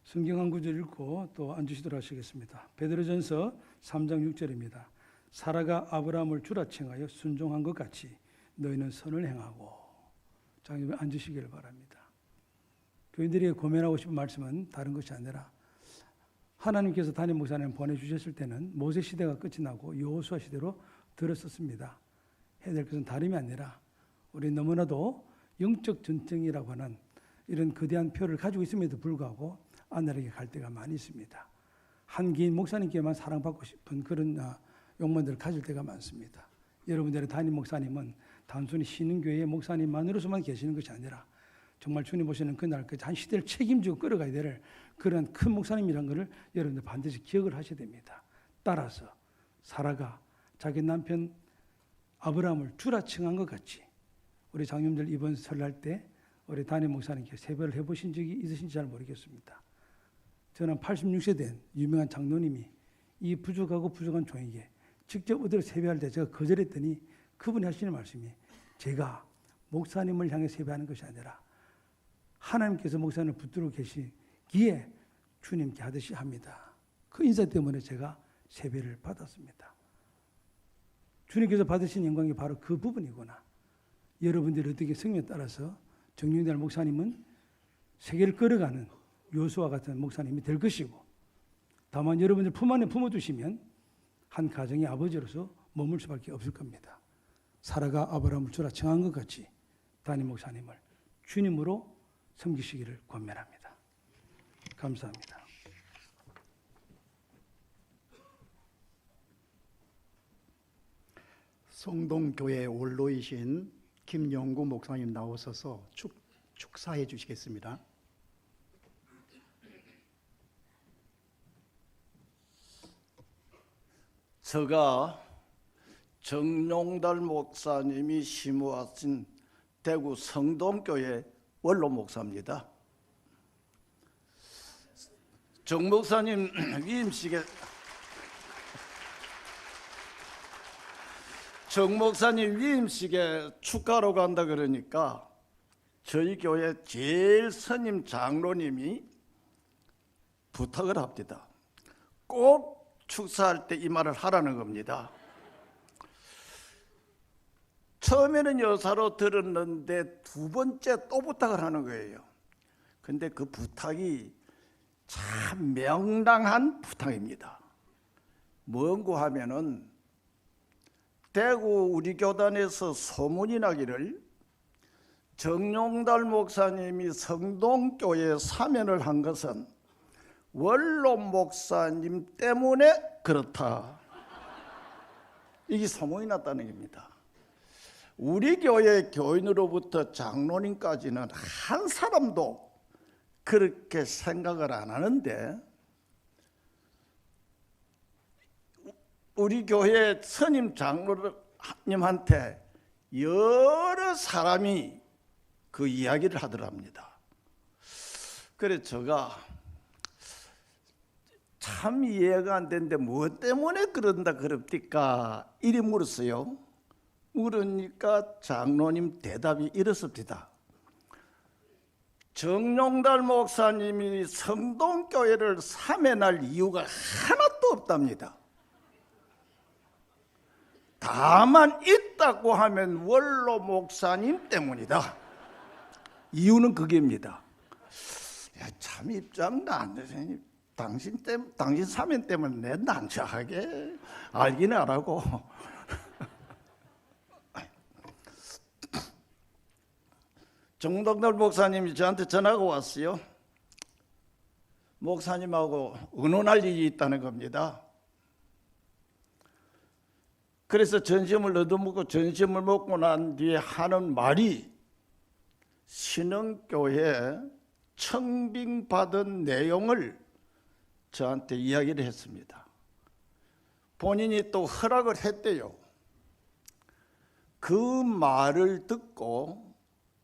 성경 한 구절 읽고 또 앉으시도록 하시겠습니다. 베드로전서 3장 6절입니다. 사라가 아브라함을 주라 칭하여 순종한 것 같이 너희는 선을 행하고. 장로님 앉으시기를 바랍니다. 교인들에게 고면하고 싶은 말씀은 다른 것이 아니라 하나님께서 담임 목사님 보내주셨을 때는 모세 시대가 끝이 나고 여호수아 시대로 들었었습니다. 해야 될 것은 다름이 아니라 우리 너무나도 영적 전쟁이라고 하는 이런 거대한 표를 가지고 있음에도 불구하고 안일하게 갈 때가 많이 있습니다. 한 개인 목사님께만 사랑받고 싶은 그런 욕망들을 가질 때가 많습니다. 여러분들의 담임 목사님은 단순히 신흥교회의 목사님만으로서만 계시는 것이 아니라 정말 주님 보시는 그날까지 한 시대를 책임지고 끌어가야 될 그런 큰 목사님이라는 것을 여러분들 반드시 기억을 하셔야 됩니다. 따라서 사라가 자기 남편 아브라함을 주라 칭한 것 같이 우리 장님들 이번 설날 때 우리 담임 목사님께 세배를 해보신 적이 있으신지 잘 모르겠습니다. 저는 86세 된 유명한 장로님이 이 부족하고 부족한 종에게 직접 어디로 세배할 때 제가 거절했더니 그분이 하시는 말씀이 제가 목사님을 향해 세배하는 것이 아니라 하나님께서 목사님을 붙들고 계시기에 주님께 하듯이 합니다. 그 인사 때문에 제가 세배를 받았습니다. 주님께서 받으신 영광이 바로 그 부분이구나. 여러분들이 어떻게 성령에 따라서 정윤달 목사님은 세계를 끌어가는 요수와 같은 목사님이 될 것이고 다만 여러분들 품 안에 품어두시면 한 가정의 아버지로서 머물 수밖에 없을 겁니다. 사라가 아브라함을 주라 칭한 것 같이 담임 목사님을 주님으로 섬기시기를 권면합니다. 감사합니다. 성동교회 원로이신 김영구 목사님 나오셔서 축사해 주시겠습니다. 제가 정용달 목사님이 심우하신 대구 성동교회 원로 목사입니다. 정 목사님 위임식에 축가로 간다 그러니까 저희 교회 제일 스님 장로님이 부탁을 합니다. 꼭 축사할 때 이 말을 하라는 겁니다. 처음에는 여사로 들었는데 두 번째 또 부탁을 하는 거예요. 근데 그 부탁이 참 명랑한 부탁입니다. 뭔고 하면은 대구 우리 교단에서 소문이 나기를 정용달 목사님이 성동교회에 사면을 한 것은 원로 목사님 때문에 그렇다. 이게 소문이 났다는 겁니다. 우리 교회 교인으로부터 장로님까지는 한 사람도 그렇게 생각을 안 하는데 우리 교회 스님 장로님한테 여러 사람이 그 이야기를 하더랍니다. 그래서 제가 참 이해가 안 되는데 뭐 때문에 그런다 그럽니까? 이리 물었어요. 물으니까 장로님 대답이 이렇습니다. 정용달 목사님이 성동교회를 사면할 이유가 하나도 없답니다. 다만 있다고 하면 원로 목사님 때문이다. 이유는 그게입니다. 야, 참 입장도 안 되세요. 당신 사면 때문에 내 난처하게 알긴 알아고. 정동달 목사님이 저한테 전화가 왔어요. 목사님하고 의논할 일이 있다는 겁니다. 그래서 전심을 얻어먹고 전심을 먹고 난 뒤에 하는 말이 신흥교회 청빙받은 내용을 저한테 이야기를 했습니다. 본인이 또 허락을 했대요. 그 말을 듣고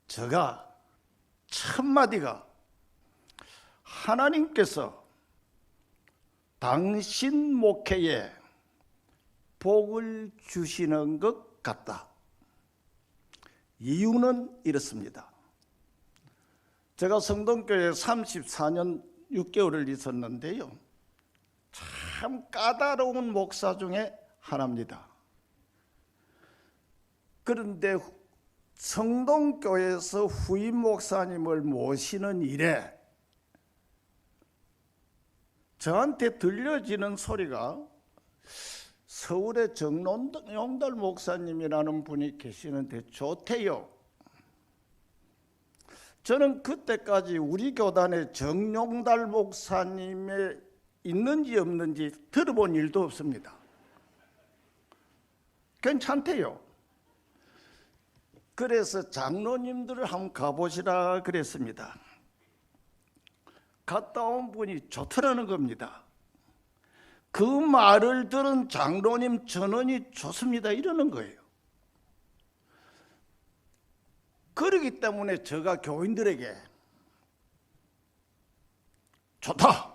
제가 첫 마디가 하나님께서 당신 목회에 복을 주시는 것 같다. 이유는 이렇습니다. 제가 성동교회에 34년 6개월을 있었는데요. 참 까다로운 목사 중에 하나입니다. 그런데 성동교회에서 후임 목사님을 모시는 일에 저한테 들려지는 소리가 서울에 정용달 목사님이라는 분이 계시는데 좋대요. 저는 그때까지 우리 교단에 정용달 목사님이 있는지 없는지 들어본 일도 없습니다. 괜찮대요. 그래서 장로님들을 한번 가보시라 그랬습니다. 갔다 온 분이 좋더라는 겁니다. 그 말을 들은 장로님 전원이 좋습니다 이러는 거예요. 그러기 때문에 제가 교인들에게 좋다,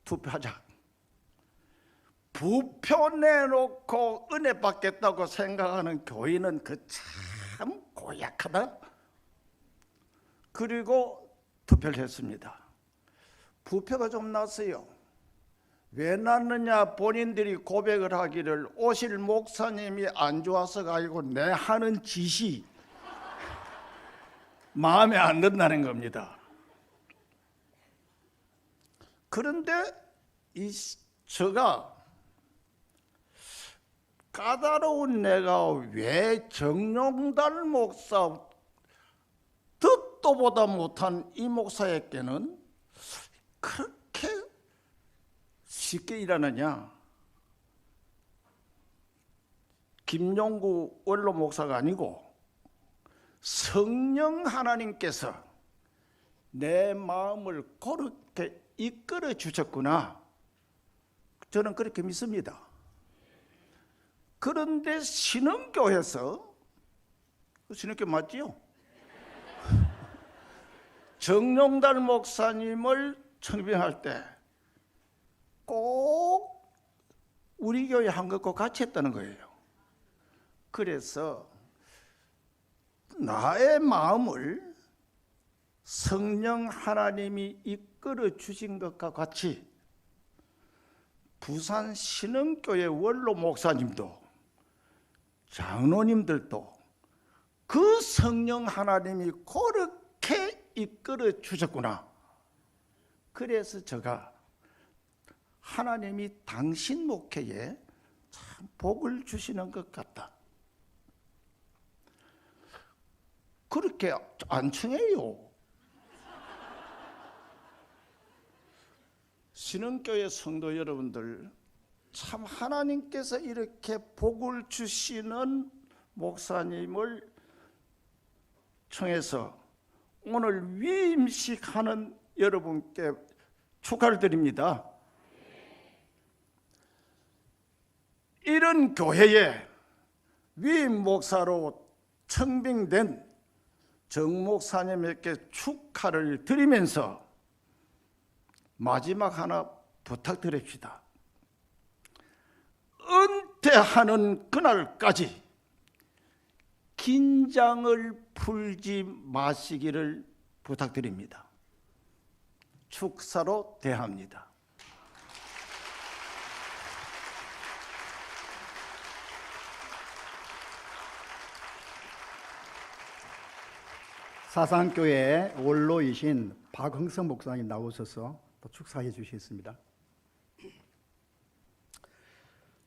투표하자. 부표 내놓고 은혜 받겠다고 생각하는 교인은 그 참 고약하다. 그리고 투표를 했습니다. 부표가 좀 났어요. 왜 났느냐? 본인들이 고백을 하기를 오실 목사님이 안 좋아서가 아니고 내 하는 짓이 마음에 안 든다는 겁니다. 그런데 제가 까다로운 내가 왜 정용달 목사 듣도 보다 못한 이 목사에게는 그렇게 쉽게 일하느냐? 김용구 원로 목사가 아니고 성령 하나님께서 내 마음을 그렇게 이끌어 주셨구나. 저는 그렇게 믿습니다. 그런데 신흥교에서, 신흥교 맞지요? 정용달 목사님을 청빙할 때 꼭 우리 교회 한 것과 같이 했다는 거예요. 그래서 나의 마음을 성령 하나님이 이끌어 주신 것과 같이 부산 신흥교회 원로 목사님도 장로님들도 그 성령 하나님이 그렇게 이끌어 주셨구나. 그래서 제가 하나님이 당신 목회에 참 복을 주시는 것 같다. 그렇게 안 청해요. 신흥교회 성도 여러분들, 참 하나님께서 이렇게 복을 주시는 목사님을 청해서 오늘 위임식하는 여러분께 축하를 드립니다. 이런 교회에 위임 목사로 청빙된 정 목사님에게 축하를 드리면서 마지막 하나 부탁드립시다. 은퇴하는 그날까지 긴장을 풀지 마시기를 부탁드립니다. 축사로 대합니다. 사상교회 원로이신 박흥성 목사님 나오셔서 또 축사해 주시겠습니다.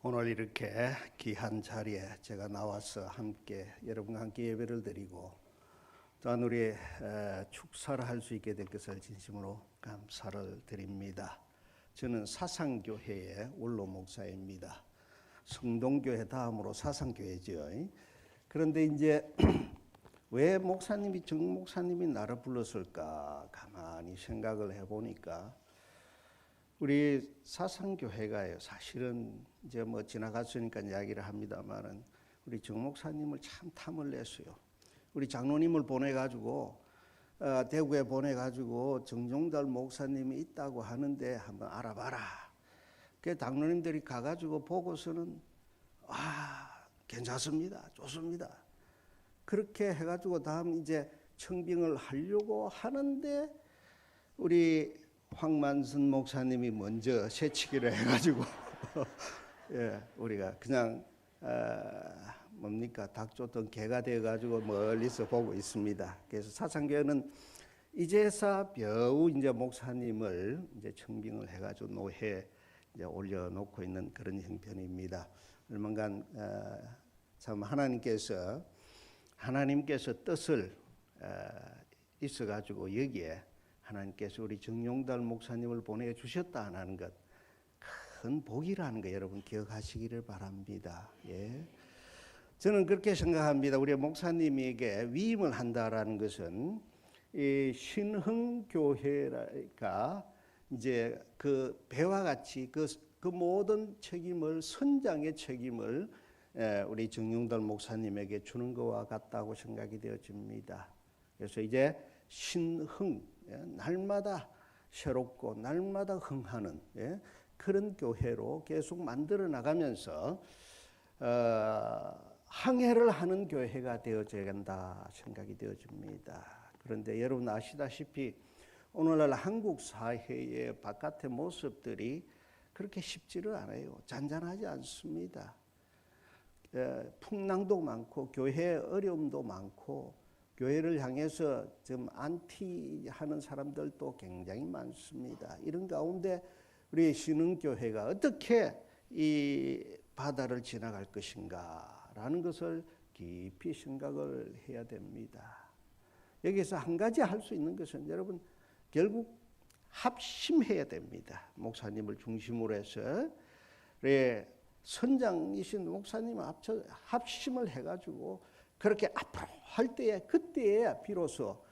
오늘 이렇게 귀한 자리에 제가 나와서 함께 여러분과 함께 예배를 드리고 또한 우리 축사를 할 수 있게 된 것을 진심으로 감사를 드립니다. 저는 사상교회의 원로 목사입니다. 성동교회 다음으로 사상교회죠. 그런데 이제 왜 목사님이 정 목사님이 나를 불렀을까 가만히 생각을 해보니까 우리 사상교회가요, 사실은 이제 뭐 지나갔으니까 이야기를 합니다만은 우리 정 목사님을 참 탐을 냈어요. 우리 장로님을 보내가지고 대구에 보내가지고 정종달 목사님이 있다고 하는데 한번 알아봐라. 그 장로님들이 가가지고 보고서는 괜찮습니다, 좋습니다. 그렇게 해가지고 다음 이제 청빙을 하려고 하는데 우리 황만순 목사님이 먼저 새치기를 해가지고 예, 우리가 그냥 뭡니까 닭 쫓던 개가 되어가지고 멀리서 보고 있습니다. 그래서 사상교회는 이제사 겨우 이제 목사님을 이제 청빙을 해가지고 노회에 이제 올려놓고 있는 그런 형편입니다. 얼마간 참 하나님께서 뜻을 있어가지고 여기에 하나님께서 우리 정용달 목사님을 보내주셨다 하는 것 큰 복이라는 거 여러분 기억하시기를 바랍니다. 예. 저는 그렇게 생각합니다. 우리 목사님에게 위임을 한다라는 것은 이 신흥교회가 이제 그 배와 같이 그 모든 책임을 선장의 책임을 우리 정용달 목사님에게 주는 것과 같다고 생각이 되어집니다. 그래서 이제 신흥, 날마다 새롭고 날마다 흥하는 그런 교회로 계속 만들어 나가면서 항해를 하는 교회가 되어져야 한다 생각이 되어집니다. 그런데 여러분 아시다시피 오늘날 한국 사회의 바깥의 모습들이 그렇게 쉽지를 않아요. 잔잔하지 않습니다. 풍랑도 많고 교회의 어려움도 많고 교회를 향해서 좀 안티하는 사람들도 굉장히 많습니다. 이런 가운데 우리 신흥교회가 어떻게 이 바다를 지나갈 것인가라는 것을 깊이 생각을 해야 됩니다. 여기서 한 가지 할 수 있는 것은 여러분 결국 합심해야 됩니다. 목사님을 중심으로 해서 선장이신 목사님 합심을 해가지고 그렇게 앞으로 할 때에 그때에 비로소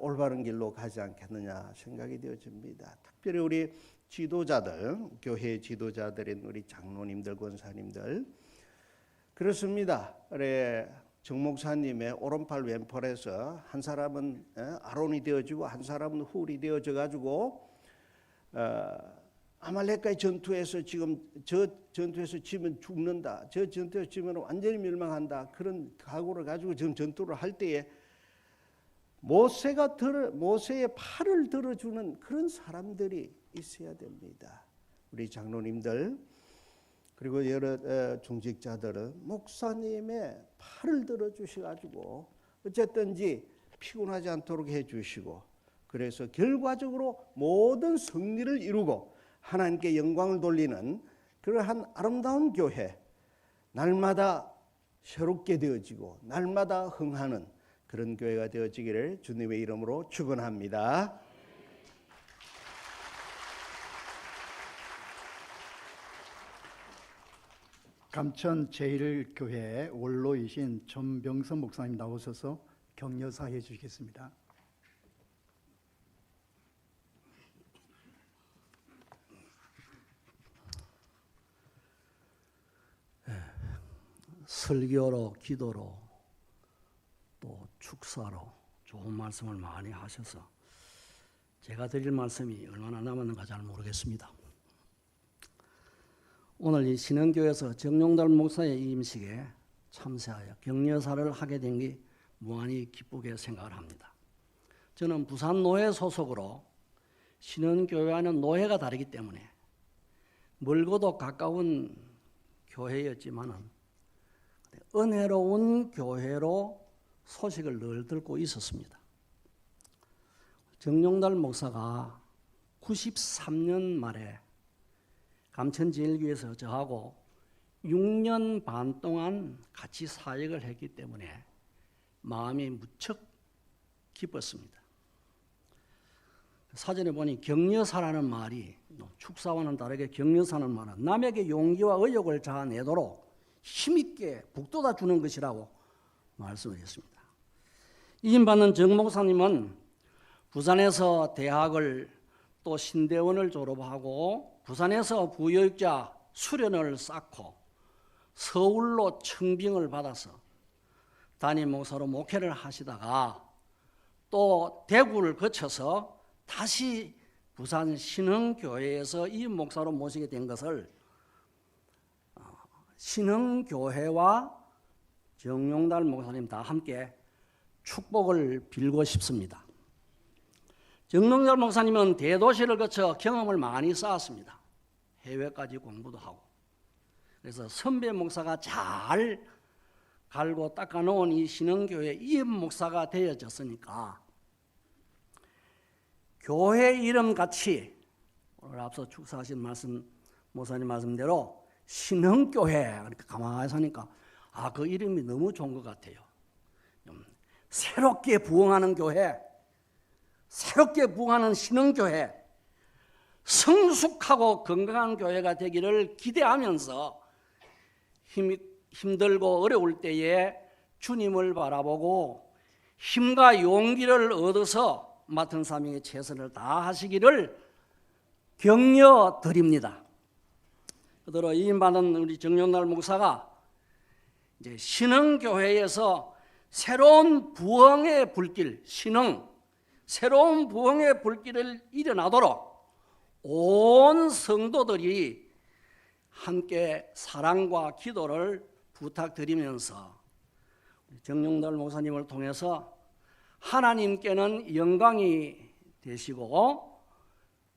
올바른 길로 가지 않겠느냐 생각이 되어집니다. 특별히 우리 지도자들, 교회 지도자들인 우리 장로님들, 권사님들 그렇습니다. 그래 정 목사님의 오른팔 왼팔에서 한 사람은 아론이 되어지고 한 사람은 훌이 되어져 가지고 아말렉과의 전투에서 지금 저 전투에서 지면 죽는다. 저 전투에서 지면 완전히 멸망한다. 그런 각오를 가지고 지금 전투를 할 때에 모세의 팔을 들어주는 그런 사람들이 있어야 됩니다. 우리 장로님들 그리고 여러 중직자들은 목사님의 팔을 들어주셔가지고 어쨌든지 피곤하지 않도록 해주시고 그래서 결과적으로 모든 승리를 이루고 하나님께 영광을 돌리는 그러한 아름다운 교회 날마다 새롭게 되어지고 날마다 흥하는 그런 교회가 되어지기를 주님의 이름으로 축원합니다. 감천 제1교회 원로이신 전병선 목사님 나오셔서 격려사해 주시겠습니다. 설교로 기도로 또 축사로 좋은 말씀을 많이 하셔서 제가 드릴 말씀이 얼마나 남았는가 잘 모르겠습니다. 오늘 이 신흥교회에서 정용달 목사의 임식에 참새하여 격려사를 하게 된 게 무한히 기쁘게 생각을 합니다. 저는 부산 노회 소속으로 신흥교회와는 노회가 다르기 때문에 멀고도 가까운 교회였지만은 은혜로운 교회로 소식을 늘 듣고 있었습니다. 정용달 목사가 93년 말에 감천제일교회에서 저하고 6년 반 동안 같이 사역을 했기 때문에 마음이 무척 기뻤습니다. 사전에 보니 격려사라는 말이 축사와는 다르게 격려사는 말은 남에게 용기와 의욕을 자아내도록 힘있게 북돋아 주는 것이라고 말씀을 했습니다. 이임받는 정 목사님은 부산에서 대학을 또 신대원을 졸업하고 부산에서 부교육자 수련을 쌓고 서울로 청빙을 받아서 담임 목사로 목회를 하시다가 또 대구를 거쳐서 다시 부산 신흥교회에서 이 목사로 모시게 된 것을 신흥교회와 정용달 목사님 다 함께 축복을 빌고 싶습니다. 정용달 목사님은 대도시를 거쳐 경험을 많이 쌓았습니다. 해외까지 공부도 하고. 그래서 선배 목사가 잘 갈고 닦아놓은 이 신흥교회 이임 목사가 되어졌으니까 교회 이름같이 오늘 앞서 축사하신 말씀 목사님 말씀대로 신흥교회 이렇게 가만히 서니까 그 이름이 너무 좋은 것 같아요. 새롭게 부흥하는 교회, 새롭게 부흥하는 신흥교회, 성숙하고 건강한 교회가 되기를 기대하면서 힘들고 어려울 때에 주님을 바라보고 힘과 용기를 얻어서 맡은 사명에 최선을 다하시기를 격려드립니다. 그대로 이임받은 우리 정용달 목사가 이제 신흥교회에서 새로운 부흥의 불길, 새로운 부흥의 불길을 일어나도록 온 성도들이 함께 사랑과 기도를 부탁드리면서 정용달 목사님을 통해서 하나님께는 영광이 되시고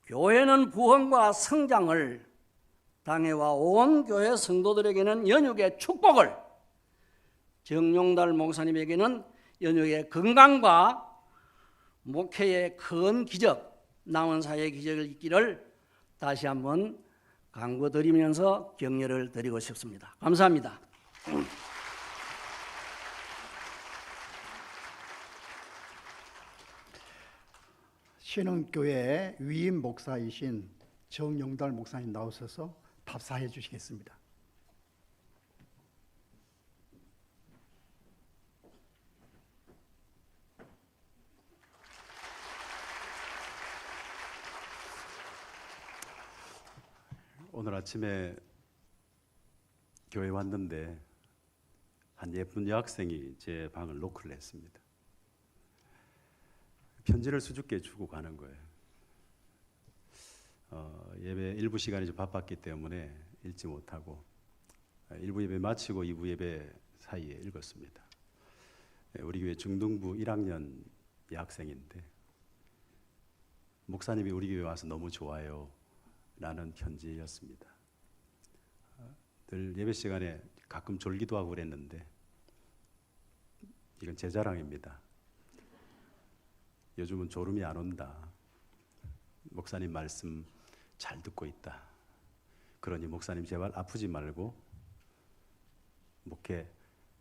교회는 부흥과 성장을 당회와 온 교회 성도들에게는 연육의 축복을, 정용달 목사님에게는 연육의 건강과 목회의 큰 기적, 남은 사회의 기적을 있기를 다시 한번 간구드리면서 격려를 드리고 싶습니다. 감사합니다. 신흥교회 위임 목사이신 정용달 목사님 나오셔서 답사해 주시겠습니다. 오늘 아침에 교회 왔는데 한 예쁜 여학생이 제 방을 노크를 했습니다. 편지를 수줍게 주고 가는 거예요. 예배 일부 시간이 좀 바빴기 때문에 읽지 못하고 일부 예배 마치고 2부 예배 사이에 읽었습니다. 우리 교회 중등부 1학년 여학생인데 목사님이 우리 교회 와서 너무 좋아요 라는 편지였습니다. 늘 예배 시간에 가끔 졸기도 하고 그랬는데 이건 제 자랑입니다. 요즘은 졸음이 안 온다. 목사님 말씀 잘 듣고 있다. 그러니 목사님 제발 아프지 말고 목회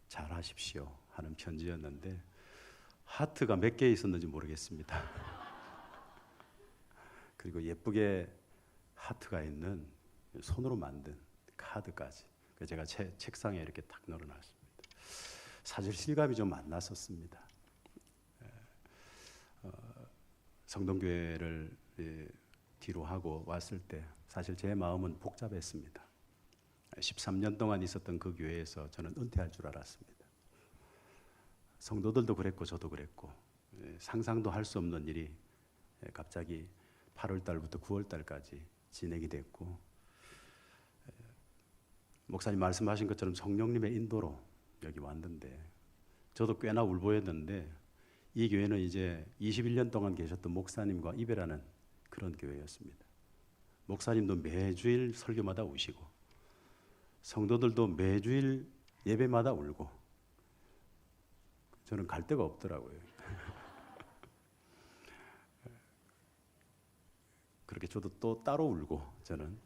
잘 하십시오 하는 편지였는데 하트가 몇 개 있었는지 모르겠습니다. 그리고 예쁘게 하트가 있는 손으로 만든 카드까지 제가 책상에 이렇게 딱 널어놨습니다. 사실 실감이 좀 안 났었습니다. 성동교회를 뒤로 하고 왔을 때 사실 제 마음은 복잡했습니다. 13년 동안 있었던 그 교회에서 저는 은퇴할 줄 알았습니다. 성도들도 그랬고 저도 그랬고 상상도 할 수 없는 일이 갑자기 8월 달부터 9월 달까지 진행이 됐고 목사님 말씀하신 것처럼 성령님의 인도로 여기 왔는데 저도 꽤나 울보였는데 이 교회는 이제 21년 동안 계셨던 목사님과 이별하는 그런 교회였습니다. 목사님도 매주일 설교마다 우시고 성도들도 매주일 예배마다 울고 저는 갈 데가 없더라고요. 그렇게 저도 또 따로 울고 저는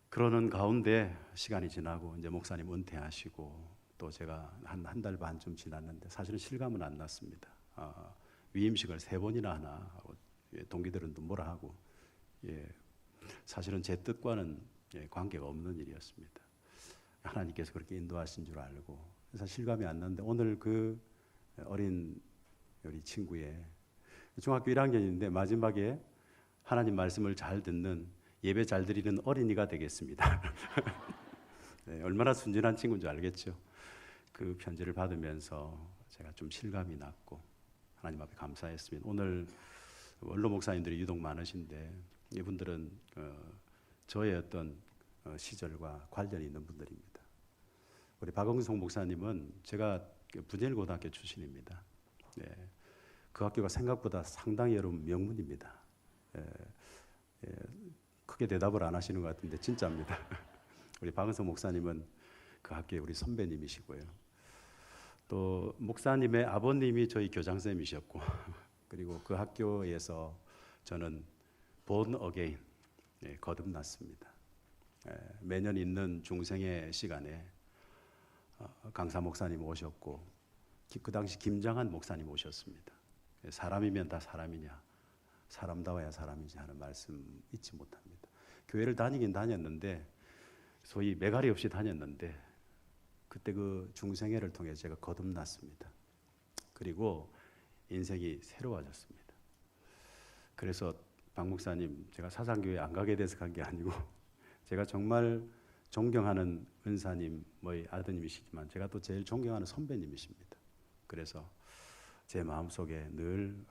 그러는 가운데 시간이 지나고 이제 목사님 은퇴하시고 또 제가 한 달 반쯤 지났는데 사실은 실감은 안 났습니다. 위임식을 3번이나 하나 동기들은 또 뭐라 하고 사실은 제 뜻과는 관계가 없는 일이었습니다. 하나님께서 그렇게 인도하신 줄 알고 그래서 실감이 안 났는데 오늘 그 어린 우리 친구의 중학교 1학년인데 마지막에 하나님 말씀을 잘 듣는 예배 잘 드리는 어린이가 되겠습니다. 네, 얼마나 순진한 친구인 줄 알겠죠. 그 편지를 받으면서 제가 좀 실감이 났고 하나님 앞에 감사했습니다. 오늘 원로 목사님들이 유독 많으신데 이분들은 저의 어떤 시절과 관련이 있는 분들입니다. 우리 박영성 목사님은 제가 부제일고등학교 출신입니다. 네, 그 학교가 생각보다 상당히 여러분 명문입니다. 크게 대답을 안 하시는 것 같은데 진짜입니다. 우리 박은성 목사님은 그 학교의 우리 선배님이시고요. 또 목사님의 아버님이 저희 교장선생님이셨고 그리고 그 학교에서 저는 born again 거듭났습니다. 매년 있는 중생의 시간에 강사 목사님 오셨고 그 당시 김장한 목사님 오셨습니다. 사람이면 다 사람이냐 사람다워야 사람이지 하는 말씀 잊지 못합니다. 교회를 다니긴 다녔는데 소위 매가리 없이 다녔는데 그때 그 중생애를 통해 제가 거듭났습니다. 그리고 인생이 새로워졌습니다. 그래서 박 목사님 제가 사상교회 안 가게 돼서 간 게 아니고 제가 정말 존경하는 은사님의 아드님이시지만 제가 또 제일 존경하는 선배님이십니다. 그래서 제 마음속에 늘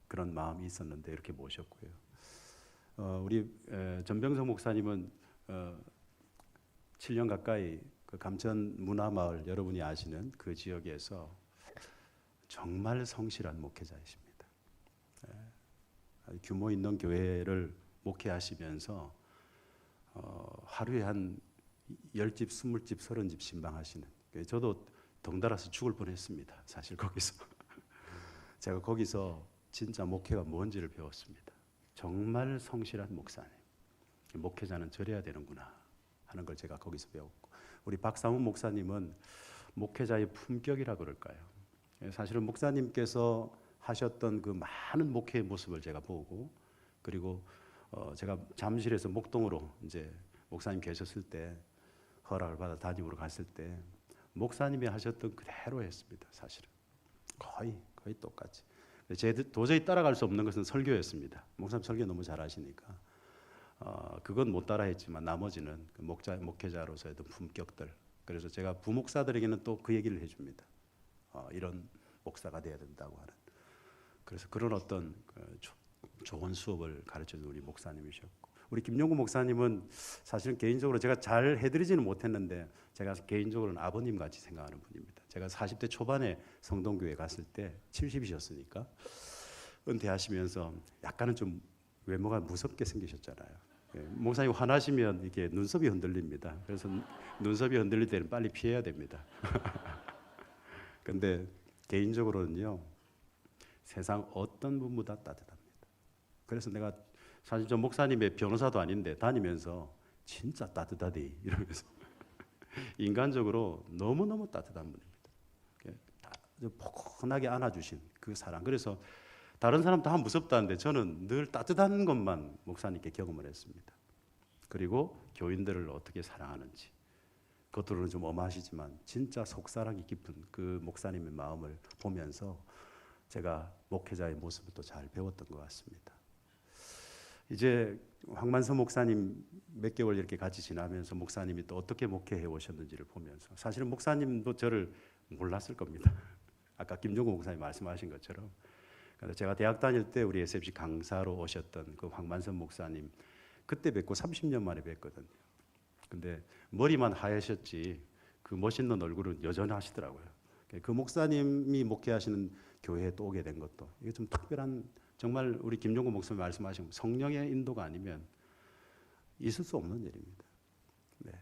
그런 마음이 있었는데 이렇게 모셨고요. 우리 전병성 목사님은 7년 가까이 그 감천 문화마을 여러분이 아시는 그 지역에서 정말 성실한 목회자이십니다. 규모 있는 교회를 목회하시면서 하루에 한 10집, 20집, 30집 신방하시는 저도 덩달아서 죽을 뻔했습니다. 사실 거기서 제가 거기서 진짜 목회가 뭔지를 배웠습니다. 정말 성실한 목사님. 목회자는 저래야 되는구나 하는 걸 제가 거기서 배웠고 우리 박상훈 목사님은 목회자의 품격이라 그럴까요? 사실은 목사님께서 하셨던 그 많은 목회의 모습을 제가 보고 그리고 제가 잠실에서 목동으로 이제 목사님 계셨을 때 허락을 받아 담임으로 갔을 때 목사님이 하셨던 그대로 했습니다. 사실은 거의 똑같이. 도저히 따라갈 수 없는 것은 설교였습니다. 목사님 설교 너무 잘하시니까 그건 못 따라했지만 나머지는 그 목회자로서의 어떤 품격들. 그래서 제가 부목사들에게는 또 그 얘기를 해줍니다. 이런 목사가 돼야 된다고 하는. 그래서 그런 어떤 좋은 수업을 가르쳐준 우리 목사님이셨고, 우리 김용구 목사님은 사실은 개인적으로 제가 잘 해드리지는 못했는데 제가 개인적으로는 아버님 같이 생각하는 분입니다. 제가 40대 초반에 성동교회 갔을 때 70이셨으니까 은퇴하시면서 약간은 좀 외모가 무섭게 생기셨잖아요. 목사님 화나시면 이게 눈썹이 흔들립니다. 그래서 눈썹이 흔들릴 때는 빨리 피해야 됩니다. 근데 개인적으로는요, 세상 어떤 분보다 따뜻합니다. 그래서 내가 사실 저 목사님의 변호사도 아닌데 다니면서 진짜 따뜻하디 이러면서 인간적으로 너무너무 따뜻한 분입니다. 포근하게 안아주신 그 사랑. 그래서 다른 사람 다 무섭다는데 저는 늘 따뜻한 것만 목사님께 경험을 했습니다. 그리고 교인들을 어떻게 사랑하는지, 겉으로는 좀 엄하시지만 진짜 속사랑이 깊은 그 목사님의 마음을 보면서 제가 목회자의 모습을 또 잘 배웠던 것 같습니다. 이제 황만서 목사님 몇 개월 이렇게 같이 지나면서 목사님이 또 어떻게 목회해 오셨는지를 보면서 사실은 목사님도 저를 몰랐을 겁니다. 아까 김종국 목사님 말씀하신 것처럼. 그래서 제가 대학 다닐 때 우리 SFC 강사로 오셨던 그 황만선 목사님 그때 뵙고 30년 만에 뵙거든요. 근데 머리만 하얘셨지 그 멋있는 얼굴은 여전히 하시더라고요. 그 목사님이 목회하시는 교회에 또 오게 된 것도 이게 좀 특별한, 정말 우리 김종국 목사님 말씀하신 성령의 인도가 아니면 있을 수 없는 일입니다. 네,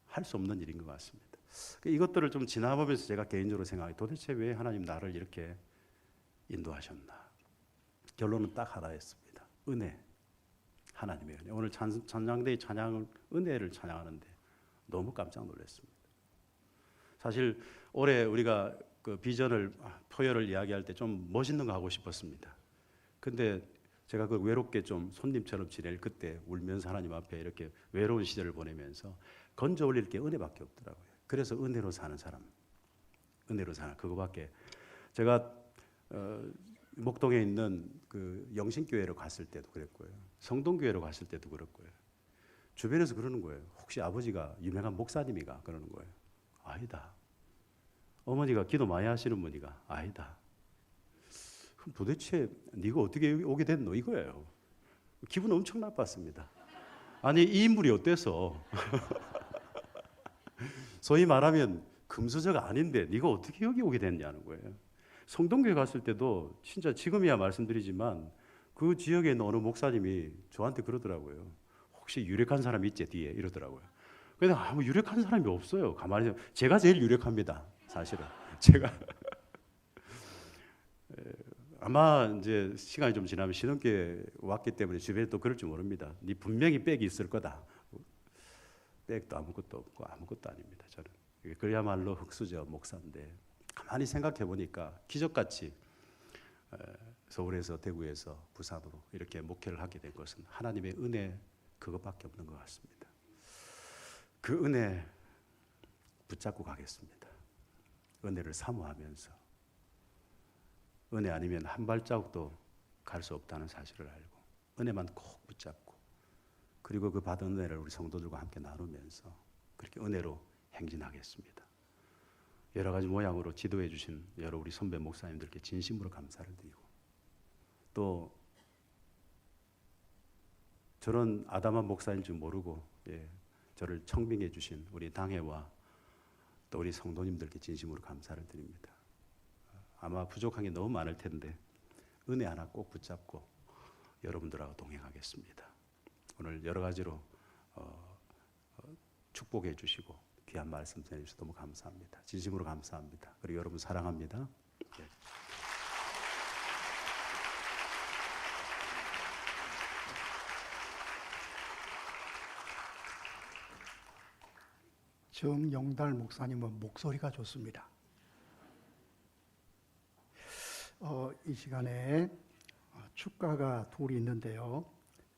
할 수 없는 일인 것 같습니다. 이것들을 좀 지나보면서 제가 개인적으로 생각해, 도대체 왜 하나님 나를 이렇게 인도하셨나? 결론은 딱 하나였습니다. 은혜. 하나님의 은혜. 오늘 찬양대의 찬양을 은혜를 찬양하는데 너무 깜짝 놀랐습니다. 사실 올해 우리가 그 비전을 표현을 이야기할 때 좀 멋있는 거 하고 싶었습니다. 근데 제가 그 외롭게 좀 손님처럼 지낼 그때 울면서 하나님 앞에 이렇게 외로운 시절을 보내면서 건져 올릴 게 은혜밖에 없더라고요. 그래서 은혜로 사는 사람, 은혜로 사는 그거밖에. 제가 목동에 있는 그 영신교회로 갔을 때도 그랬고요. 성동교회로 갔을 때도 그랬고요. 주변에서 그러는 거예요. 혹시 아버지가 유명한 목사님이가? 그러는 거예요. 아니다. 어머니가 기도 많이 하시는 분이가? 아니다. 그럼 도대체 네가 어떻게 오게 됐노? 이거예요. 기분 엄청 나빴습니다. 아니 이 인물이 어때서? 소위 말하면 금수저가 아닌데 네가 어떻게 여기 오게 됐냐는 거예요. 성동교회 갔을 때도 진짜 지금이야 말씀드리지만 그 지역에 있는 어느 목사님이 저한테 그러더라고요. 혹시 유력한 사람 있지 뒤에? 이러더라고요. 근데 아무 유력한 사람이 없어요. 가만히 제가 제일 유력합니다. 사실은 제가 아마 이제 시간이 좀 지나면 신혼교회 왔기 때문에 주변에 또 그럴 줄 모릅니다. 네 분명히 백이 있을 거다. 백도 아무것도 없고 아무것도 아닙니다. 저는 그야말로 흙수저 목사인데 가만히 생각해 보니까 기적같이 서울에서 대구에서 부산으로 이렇게 목회를 하게 된 것은 하나님의 은혜 그것밖에 없는 것 같습니다. 그 은혜 붙잡고 가겠습니다. 은혜를 사모하면서 은혜 아니면 한 발자국도 갈 수 없다는 사실을 알고 은혜만 꼭 붙잡고 그리고 그 받은 은혜를 우리 성도들과 함께 나누면서 그렇게 은혜로 행진하겠습니다. 여러 가지 모양으로 지도해 주신 여러 우리 선배 목사님들께 진심으로 감사를 드리고 또 저런 아담한 목사인 줄 모르고 저를 청빙해 주신 우리 당회와 또 우리 성도님들께 진심으로 감사를 드립니다. 아마 부족한 게 너무 많을 텐데 은혜 하나 꼭 붙잡고 여러분들하고 동행하겠습니다. 오늘 여러 가지로 축복해 주시고 귀한 말씀 전해주셔서 너무 감사합니다. 진심으로 감사합니다. 그리고 여러분 사랑합니다. 네. 정용달 목사님은 목소리가 좋습니다. 이 시간에 축가가 둘이 있는데요.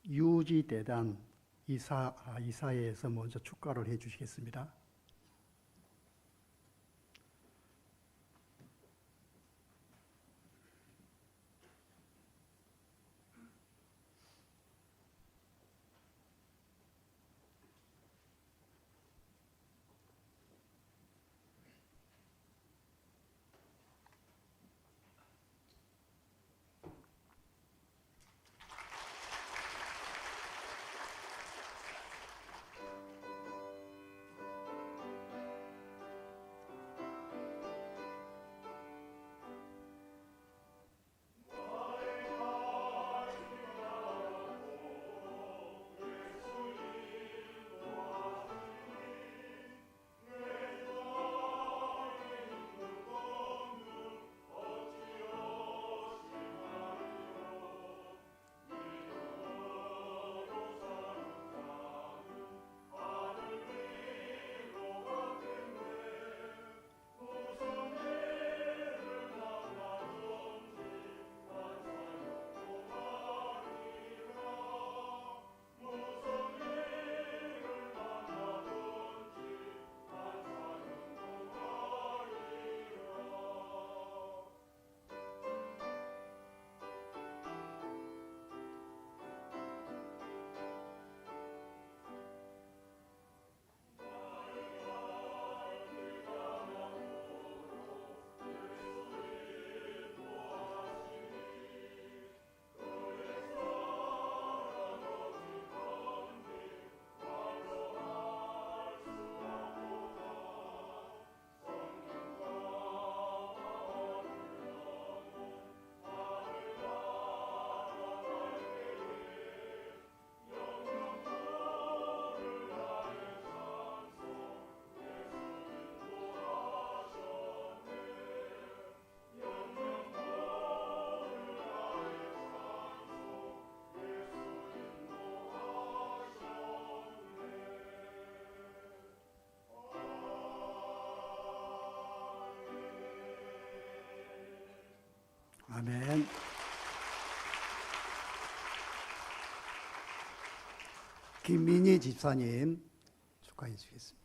유지대단 이사회에서 먼저 축가를 해주시겠습니다. 아멘. 김민희 집사님 축하해 주겠습니다.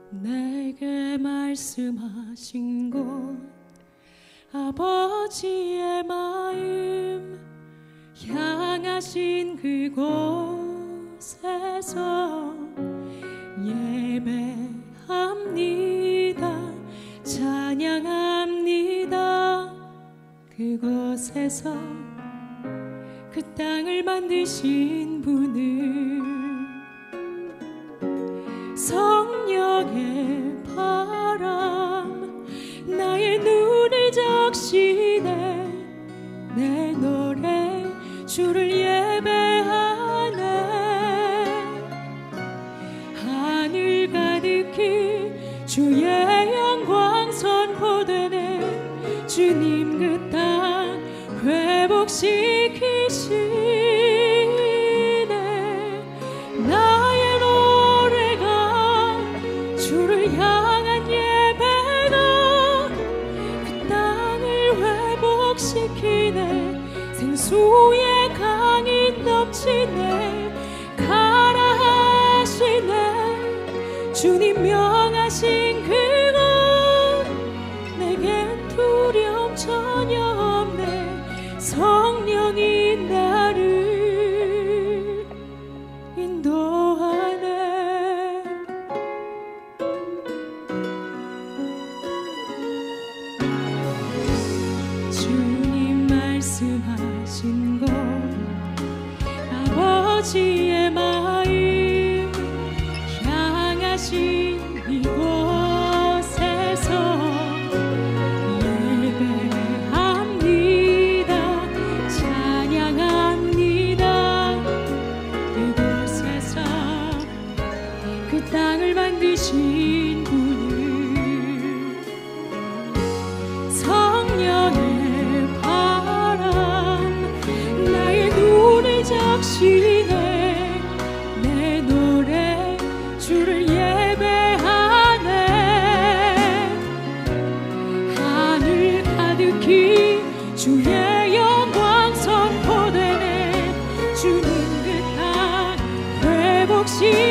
내게 말씀하신 곳 아버지의 마음 향하신 그곳에서 예배합니다. 찬양합니다. 그곳에서 그 땅을 만드신 분을 성령의 바람 나의 눈을 적시네. 내 노래 주를 예배하네. 하늘 가득히 주의 영광 선포되네. 주님 그 땅 회복시키시네. 나의 노래가 주를 향한 예배가 그 땅을 회복시키네. 생수의 강이 넘치네. 가라 하시네. 주님 명하신 그곳 내겐 두려움 전혀 없네. 성령이 나를 인도하네. 주님 말씀하신 곳 아버지의 마음 향하신 이곳에서 예배합니다. 찬양합니다. 그곳에서 그 땅을 만드신 분을 성령의 바람 나의 눈을 적시네. 내 노래 주를 예배하네. 하늘 가득히 주의 영광 선포되네. 주님 그 땅 회복시키시네.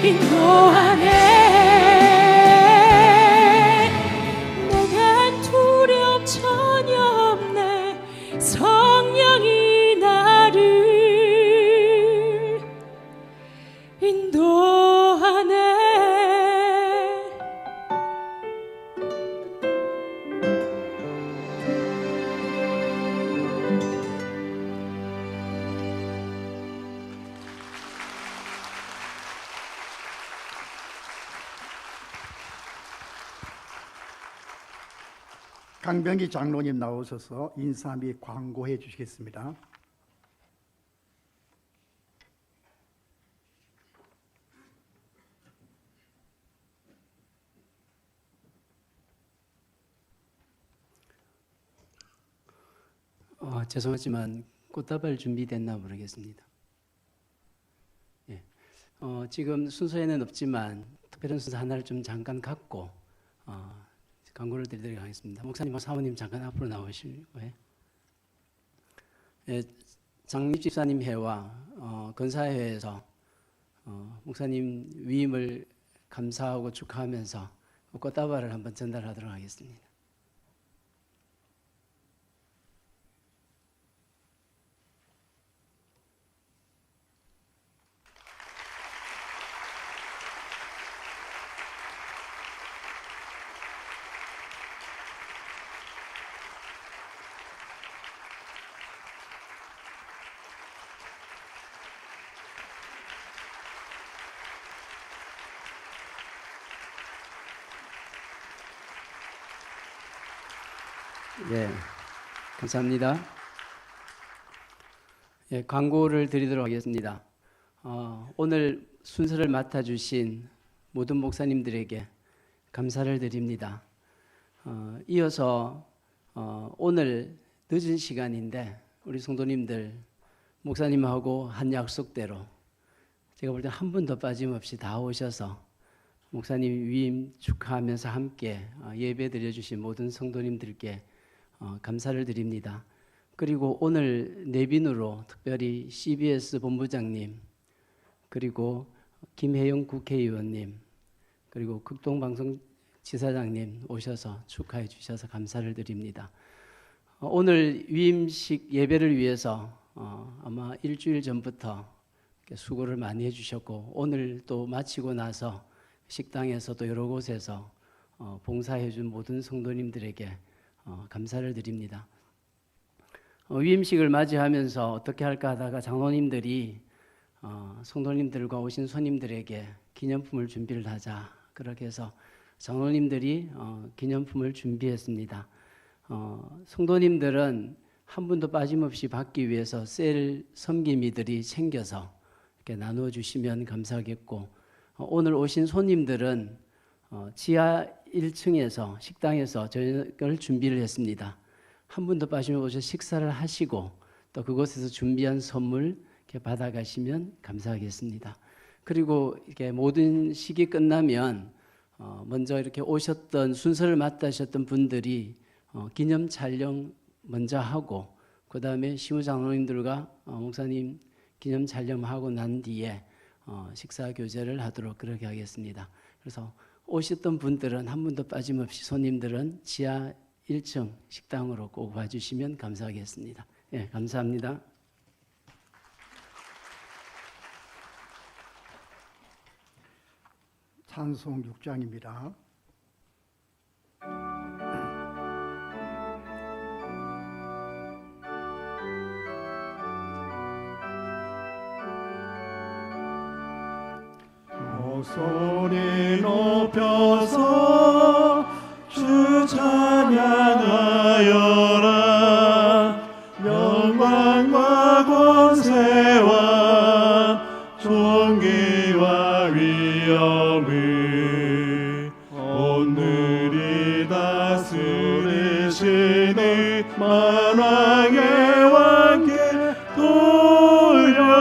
인도하네. 내겐 두려움 전혀 없네. 성령이 나를 인도하네. 강병기 장로님 나오셔서 인사 및 광고해 주시겠습니다. 죄송하지만 꽃다발 준비됐나 모르겠습니다. 예. 지금 순서에는 없지만 특별한 순서 하나를 좀 잠깐 갖고 광고를 드리도록 하겠습니다. 목사님과 사모님 잠깐 앞으로 나오시고요. 예, 장립 집사님 회와 건사회에서 목사님 위임을 감사하고 축하하면서 꽃다발을 한번 전달하도록 하겠습니다. 예, 감사합니다. 예, 광고를 드리도록 하겠습니다. 오늘 순서를 맡아주신 모든 목사님들에게 감사를 드립니다. 이어서 오늘 늦은 시간인데 우리 성도님들 목사님하고 한 약속대로 제가 볼 때 한 분도 빠짐없이 다 오셔서 목사님 위임 축하하면서 함께 예배 드려주신 모든 성도님들께 감사를 드립니다. 그리고 오늘 내빈으로 특별히 CBS 본부장님, 그리고 김혜영 국회의원님, 그리고 극동방송 지사장님 오셔서 축하해 주셔서 감사를 드립니다. 오늘 위임식 예배를 위해서 아마 일주일 전부터 수고를 많이 해주셨고 오늘 또 마치고 나서 식당에서도 여러 곳에서 봉사해 준 모든 성도님들에게 감사를 드립니다. 위임식을 맞이하면서 어떻게 할까 하다가 장로님들이 성도님들과 오신 손님들에게 기념품을 준비를 하자 그렇게 해서 장로님들이 기념품을 준비했습니다. 성도님들은 한 분도 빠짐없이 받기 위해서 셀 섬김이들이 챙겨서 이렇게 나누어 주시면 감사하겠고 오늘 오신 손님들은 지하 1층에서 식당에서 저녁을 준비를 했습니다. 한 분도 빠지면 오셔서 식사를 하시고 또 그곳에서 준비한 선물 이렇게 받아가시면 감사하겠습니다. 그리고 이렇게 모든 식이 끝나면 먼저 이렇게 오셨던 순서를 맡으셨던 분들이 기념 촬영 먼저 하고 그 다음에 시무장로님들과 목사님 기념 촬영하고 난 뒤에 식사 교제를 하도록 그렇게 하겠습니다. 그래서 오셨던 분들은 한 분도 빠짐없이 손님들은 지하 1층 식당으로 꼭 와주시면 감사하겠습니다. 예, 감사합니다. 찬송 6장입니다. 소리 높여서 주 찬양하여라. 영광과 권세와 존귀와 위엄을 오늘이 다스리시니 만왕의 왕께 돌려라.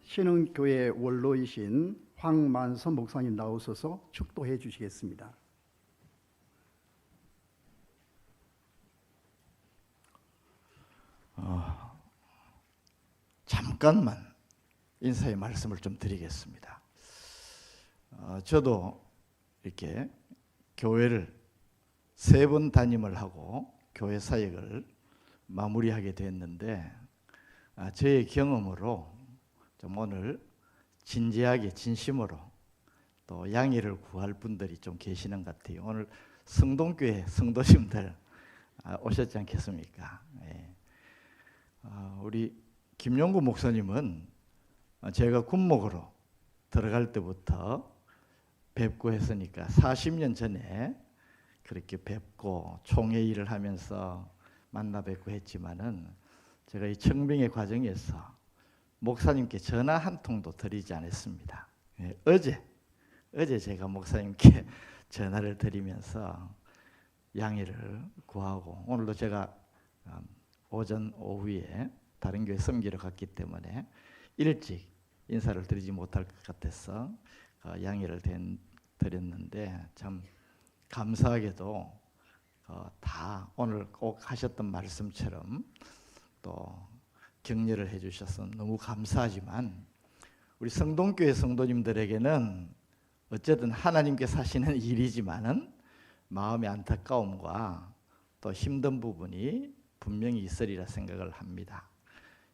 신흥교회 원로이신 황만선 목사님 나오셔서 축도해 주시겠습니다. 잠깐만 인사의 말씀을 좀 드리겠습니다. 저도 이렇게 교회를 3번 담임을 하고 교회 사역을 마무리하게 됐는데 저의 경험으로 좀 오늘 진지하게 진심으로 또 양해를 구할 분들이 좀 계시는 것 같아요. 오늘 성동교회 성도님들 오셨지 않겠습니까? 예. 우리 김용구 목사님은 제가 군목으로 들어갈 때부터 뵙고 했으니까 40년 전에 그렇게 뵙고 총회 일을 하면서 만나 뵙고 했지만은 제가 이 청빙의 과정에서 목사님께 전화 한 통도 드리지 않았습니다. 예, 어제 제가 목사님께 전화를 드리면서 양해를 구하고 오늘도 제가 오전 오후에 다른 교회 섬기러 갔기 때문에 일찍 인사를 드리지 못할 것 같아서 양해를 드렸는데 참 감사하게도 다 오늘 꼭 하셨던 말씀처럼 또 격려를 해주셔서 너무 감사하지만 우리 성동교회 성도님들에게는 어쨌든 하나님께서 하시는 일이지만은 마음의 안타까움과 또 힘든 부분이 분명히 있으리라 생각을 합니다.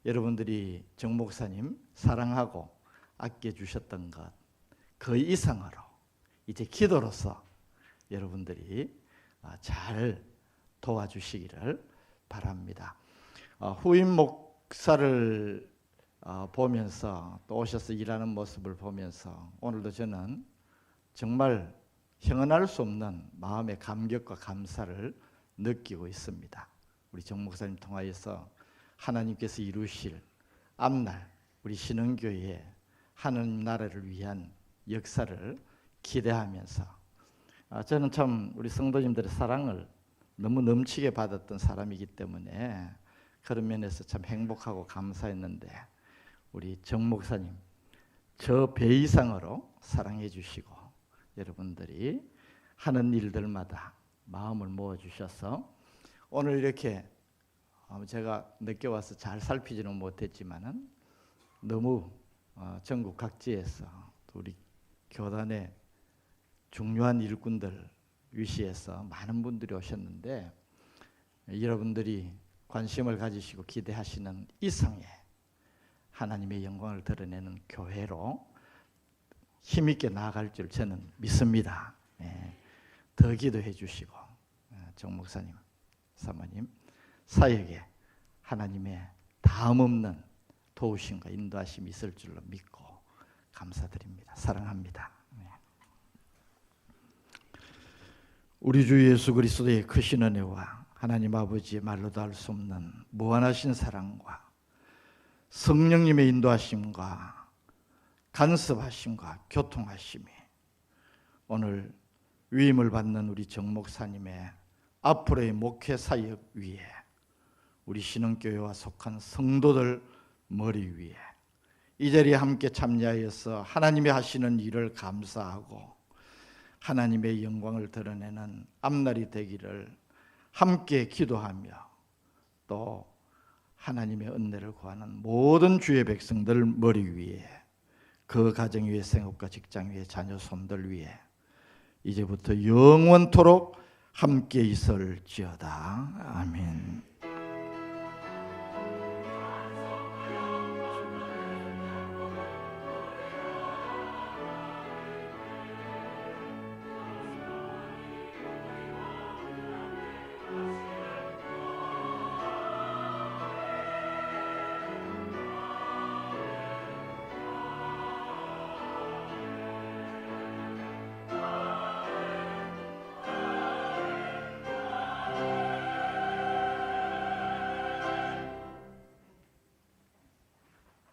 여러분들이 정 목사님 사랑하고 아껴주셨던 것 그 이상으로 이제 기도로서 여러분들이 잘 도와주시기를 바랍니다. 후임 목사를 보면서 또 오셔서 일하는 모습을 보면서 오늘도 저는 정말 형언할 수 없는 마음의 감격과 감사를 느끼고 있습니다. 우리 정 목사님 통하여서 하나님께서 이루실 앞날 우리 신흥교회의 하나님 나라를 위한 역사를 기대하면서 저는 참 우리 성도님들의 사랑을 너무 넘치게 받았던 사람이기 때문에 그런 면에서 참 행복하고 감사했는데 우리 정 목사님 저 배 이상으로 사랑해 주시고 여러분들이 하는 일들마다 마음을 모아 주셔서 오늘 이렇게 제가 늦게 와서 잘 살피지는 못했지만은 너무 전국 각지에서 우리 교단의 중요한 일꾼들 위시해서 많은 분들이 오셨는데 여러분들이 관심을 가지시고 기대하시는 이상의 하나님의 영광을 드러내는 교회로 힘있게 나아갈 줄 저는 믿습니다. 더 기도해 주시고 정 목사님, 사모님 사역에 하나님의 다음 없는 도우심과 인도하심이 있을 줄로 믿고 감사드립니다. 사랑합니다. 우리 주 예수 그리스도의 크신 은혜와 하나님 아버지의 말로도 할 수 없는 무한하신 사랑과 성령님의 인도하심과 간섭하심과 교통하심이 오늘 위임을 받는 우리 정 목사님의 앞으로의 목회 사역 위에 우리 신흥교회와 속한 성도들 머리 위에 이 자리에 함께 참여하여서 하나님이 하시는 일을 감사하고 하나님의 영광을 드러내는 앞날이 되기를 함께 기도하며 또 하나님의 은혜를 구하는 모든 주의 백성들 머리 위에 그 가정 위에 생업과 직장 위에 자녀 손들 위에 이제부터 영원토록 함께 있을지어다. 아멘.